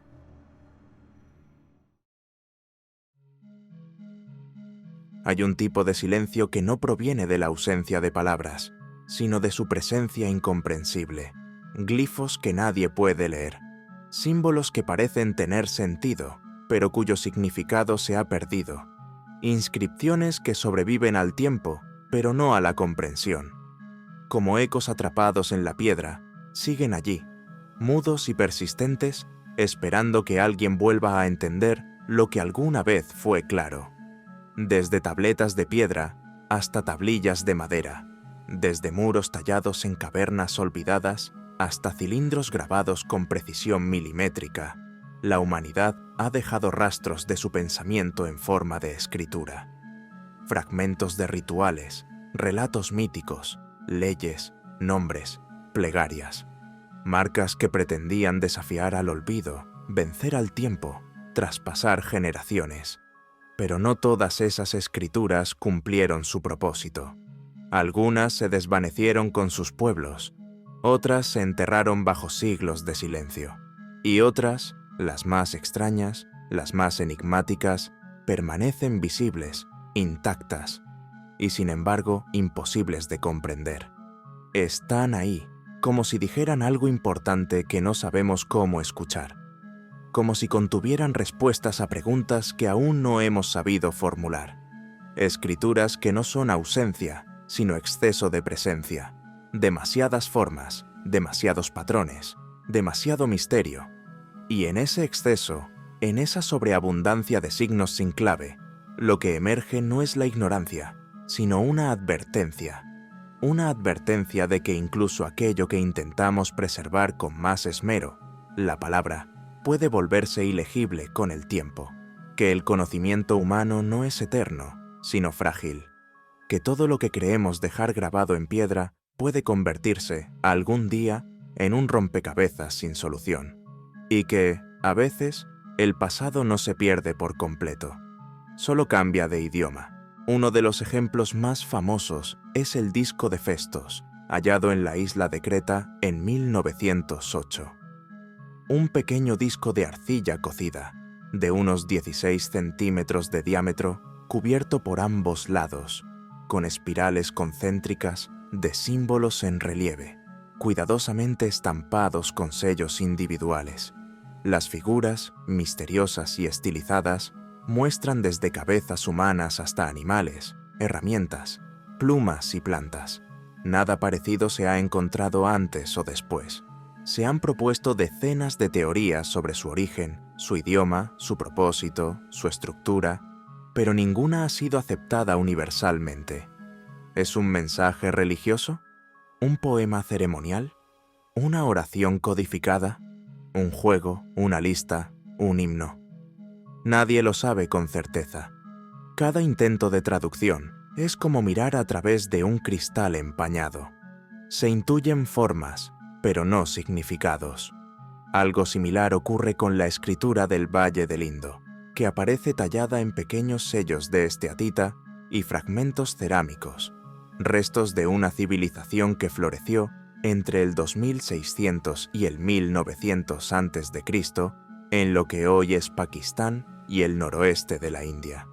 Hay un tipo de silencio que no proviene de la ausencia de palabras, sino de su presencia incomprensible. Glifos que nadie puede leer, símbolos que parecen tener sentido, pero cuyo significado se ha perdido. Inscripciones que sobreviven al tiempo, pero no a la comprensión. Como ecos atrapados en la piedra, siguen allí, mudos y persistentes, esperando que alguien vuelva a entender lo que alguna vez fue claro. Desde tabletas de piedra hasta tablillas de madera, desde muros tallados en cavernas olvidadas hasta cilindros grabados con precisión milimétrica, la humanidad ha dejado rastros de su pensamiento en forma de escritura. Fragmentos de rituales, relatos míticos, leyes, nombres, plegarias. Marcas que pretendían desafiar al olvido, vencer al tiempo, traspasar generaciones. Pero no todas esas escrituras cumplieron su propósito. Algunas se desvanecieron con sus pueblos, otras se enterraron bajo siglos de silencio, y otras, las más extrañas, las más enigmáticas, permanecen visibles, intactas, y sin embargo imposibles de comprender. Están ahí, como si dijeran algo importante que no sabemos cómo escuchar, como si contuvieran respuestas a preguntas que aún no hemos sabido formular. Escrituras que no son ausencia, sino exceso de presencia. Demasiadas formas, demasiados patrones, demasiado misterio. Y en ese exceso, en esa sobreabundancia de signos sin clave, lo que emerge no es la ignorancia, sino una advertencia. Una advertencia de que incluso aquello que intentamos preservar con más esmero, la palabra, puede volverse ilegible con el tiempo, que el conocimiento humano no es eterno, sino frágil, que todo lo que creemos dejar grabado en piedra puede convertirse, algún día, en un rompecabezas sin solución, y que, a veces, el pasado no se pierde por completo, solo cambia de idioma. Uno de los ejemplos más famosos es el disco de Festos, hallado en la isla de Creta en 1908. Un pequeño disco de arcilla cocida, de unos 16 centímetros de diámetro, cubierto por ambos lados, con espirales concéntricas de símbolos en relieve, cuidadosamente estampados con sellos individuales. Las figuras, misteriosas y estilizadas, muestran desde cabezas humanas hasta animales, herramientas, plumas y plantas. Nada parecido se ha encontrado antes o después. Se han propuesto decenas de teorías sobre su origen, su idioma, su propósito, su estructura, pero ninguna ha sido aceptada universalmente. ¿Es un mensaje religioso? ¿Un poema ceremonial? ¿Una oración codificada? ¿Un juego? ¿Una lista? ¿Un himno? Nadie lo sabe con certeza. Cada intento de traducción es como mirar a través de un cristal empañado. Se intuyen formas, pero no significados. Algo similar ocurre con la escritura del Valle del Indo, que aparece tallada en pequeños sellos de esteatita y fragmentos cerámicos, restos de una civilización que floreció entre el 2600 y el 1900 a.C., en lo que hoy es Pakistán y el noroeste de la India.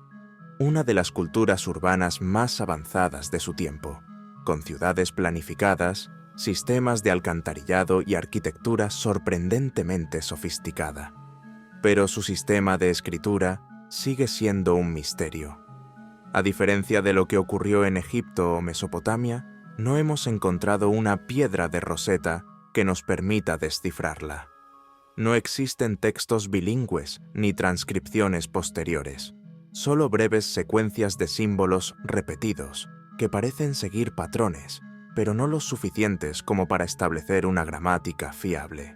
Una de las culturas urbanas más avanzadas de su tiempo, con ciudades planificadas, sistemas de alcantarillado y arquitectura sorprendentemente sofisticada. Pero su sistema de escritura sigue siendo un misterio. A diferencia de lo que ocurrió en Egipto o Mesopotamia, no hemos encontrado una piedra de Rosetta que nos permita descifrarla. No existen textos bilingües ni transcripciones posteriores, solo breves secuencias de símbolos repetidos que parecen seguir patrones, pero no los suficientes como para establecer una gramática fiable.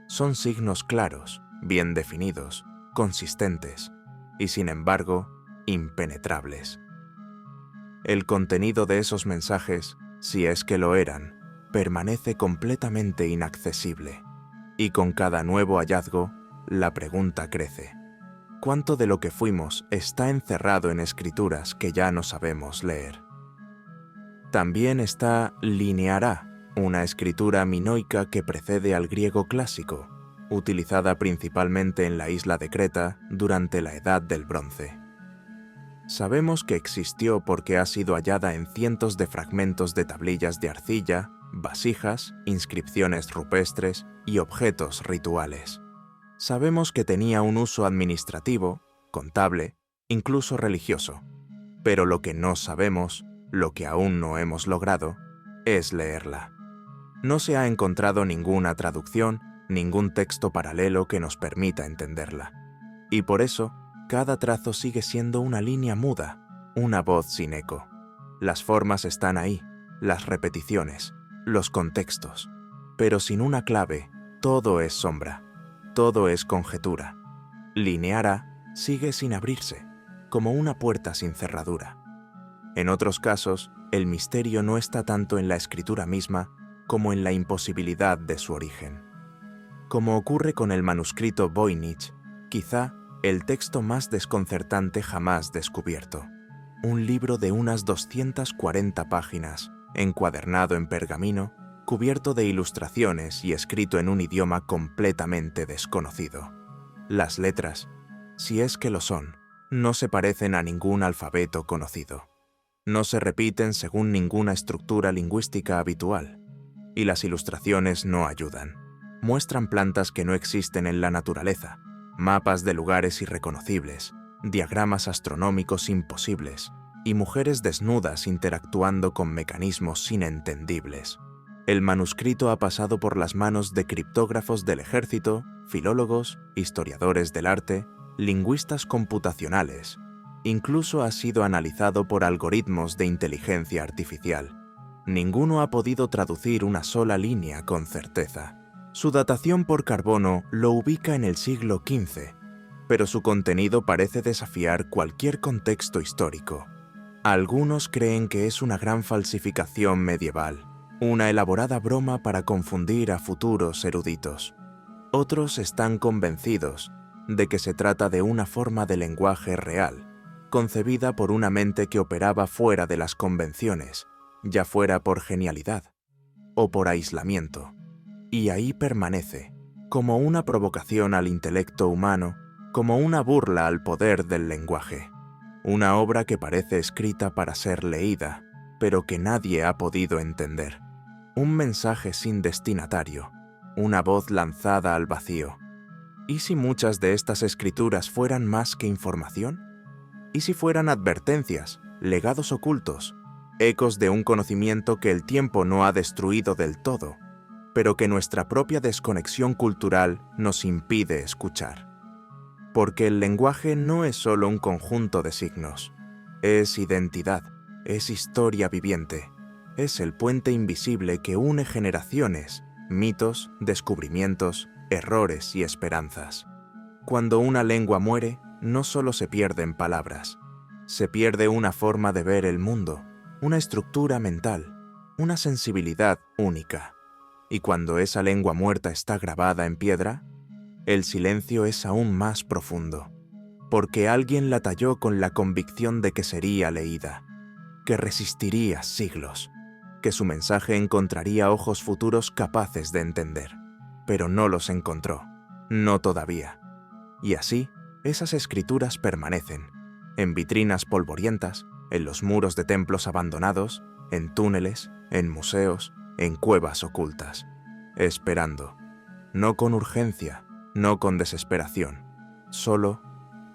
Son signos claros, bien definidos, consistentes, y sin embargo, impenetrables. El contenido de esos mensajes, si es que lo eran, permanece completamente inaccesible. Y con cada nuevo hallazgo, la pregunta crece. cuánto de lo que fuimos está encerrado en escrituras que ya no sabemos leer. También está lineará, una escritura minoica que precede al griego clásico, utilizada principalmente en la isla de Creta durante la Edad del Bronce. Sabemos que existió porque ha sido hallada en cientos de fragmentos de tablillas de arcilla, vasijas, inscripciones rupestres y objetos rituales. Sabemos que tenía un uso administrativo, contable, incluso religioso, pero lo que no sabemos, lo que aún no hemos logrado, es leerla. No se ha encontrado ninguna traducción, ningún texto paralelo que nos permita entenderla. Y por eso, cada trazo sigue siendo una línea muda, una voz sin eco. Las formas están ahí, las repeticiones, los contextos, pero sin una clave, todo es sombra, todo es conjetura. Lineara sigue sin abrirse, como una puerta sin cerradura. En otros casos, el misterio no está tanto en la escritura misma como en la imposibilidad de su origen. Como ocurre con el manuscrito Voynich, quizá el texto más desconcertante jamás descubierto. Un libro de unas 240 páginas, encuadernado en pergamino, cubierto de ilustraciones y escrito en un idioma completamente desconocido. Las letras, si es que lo son, no se parecen a ningún alfabeto conocido. No se repiten según ninguna estructura lingüística habitual. Y las ilustraciones no ayudan. Muestran plantas que no existen en la naturaleza, mapas de lugares irreconocibles, diagramas astronómicos imposibles y mujeres desnudas interactuando con mecanismos inentendibles. El manuscrito ha pasado por las manos de criptógrafos del ejército, filólogos, historiadores del arte, lingüistas computacionales. Incluso ha sido analizado por algoritmos de inteligencia artificial. Ninguno ha podido traducir una sola línea con certeza. Su datación por carbono lo ubica en el siglo XV, pero su contenido parece desafiar cualquier contexto histórico. Algunos creen que es una gran falsificación medieval, una elaborada broma para confundir a futuros eruditos. Otros están convencidos de que se trata de una forma de lenguaje real, concebida por una mente que operaba fuera de las convenciones, ya fuera por genialidad o por aislamiento, y ahí permanece, como una provocación al intelecto humano, como una burla al poder del lenguaje. Una obra que parece escrita para ser leída, pero que nadie ha podido entender. Un mensaje sin destinatario, una voz lanzada al vacío. ¿Y si muchas de estas escrituras fueran más que información? ¿Y si fueran advertencias, legados ocultos, ecos de un conocimiento que el tiempo no ha destruido del todo, pero que nuestra propia desconexión cultural nos impide escuchar? Porque el lenguaje no es solo un conjunto de signos, es identidad, es historia viviente, es el puente invisible que une generaciones, mitos, descubrimientos, errores y esperanzas. Cuando una lengua muere, no solo se pierden palabras, se pierde una forma de ver el mundo, una estructura mental, una sensibilidad única. Y cuando esa lengua muerta está grabada en piedra, el silencio es aún más profundo, porque alguien la talló con la convicción de que sería leída, que resistiría siglos, que su mensaje encontraría ojos futuros capaces de entender, pero no los encontró, no todavía. Y así, esas escrituras permanecen, en vitrinas polvorientas, en los muros de templos abandonados, en túneles, en museos, en cuevas ocultas, esperando, no con urgencia, no con desesperación, solo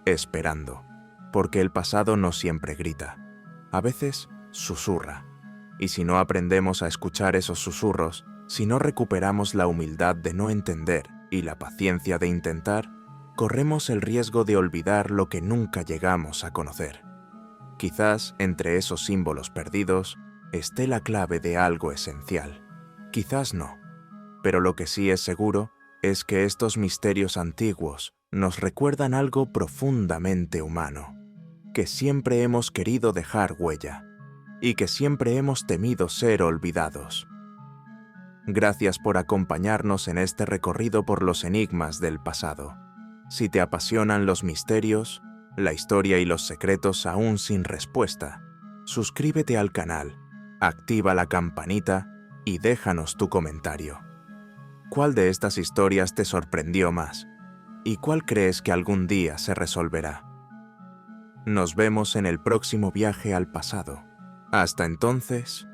esperando, porque el pasado no siempre grita, a veces susurra, y si no aprendemos a escuchar esos susurros, si no recuperamos la humildad de no entender y la paciencia de intentar, corremos el riesgo de olvidar lo que nunca llegamos a conocer. Quizás entre esos símbolos perdidos esté la clave de algo esencial, quizás no, pero lo que sí es seguro es que estos misterios antiguos nos recuerdan algo profundamente humano, que siempre hemos querido dejar huella y que siempre hemos temido ser olvidados. Gracias por acompañarnos en este recorrido por los enigmas del pasado. Si te apasionan los misterios, la historia y los secretos aún sin respuesta, suscríbete al canal, activa la campanita y déjanos tu comentario. ¿Cuál de estas historias te sorprendió más? ¿Y cuál crees que algún día se resolverá? Nos vemos en el próximo viaje al pasado. Hasta entonces,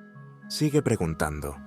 sigue preguntando.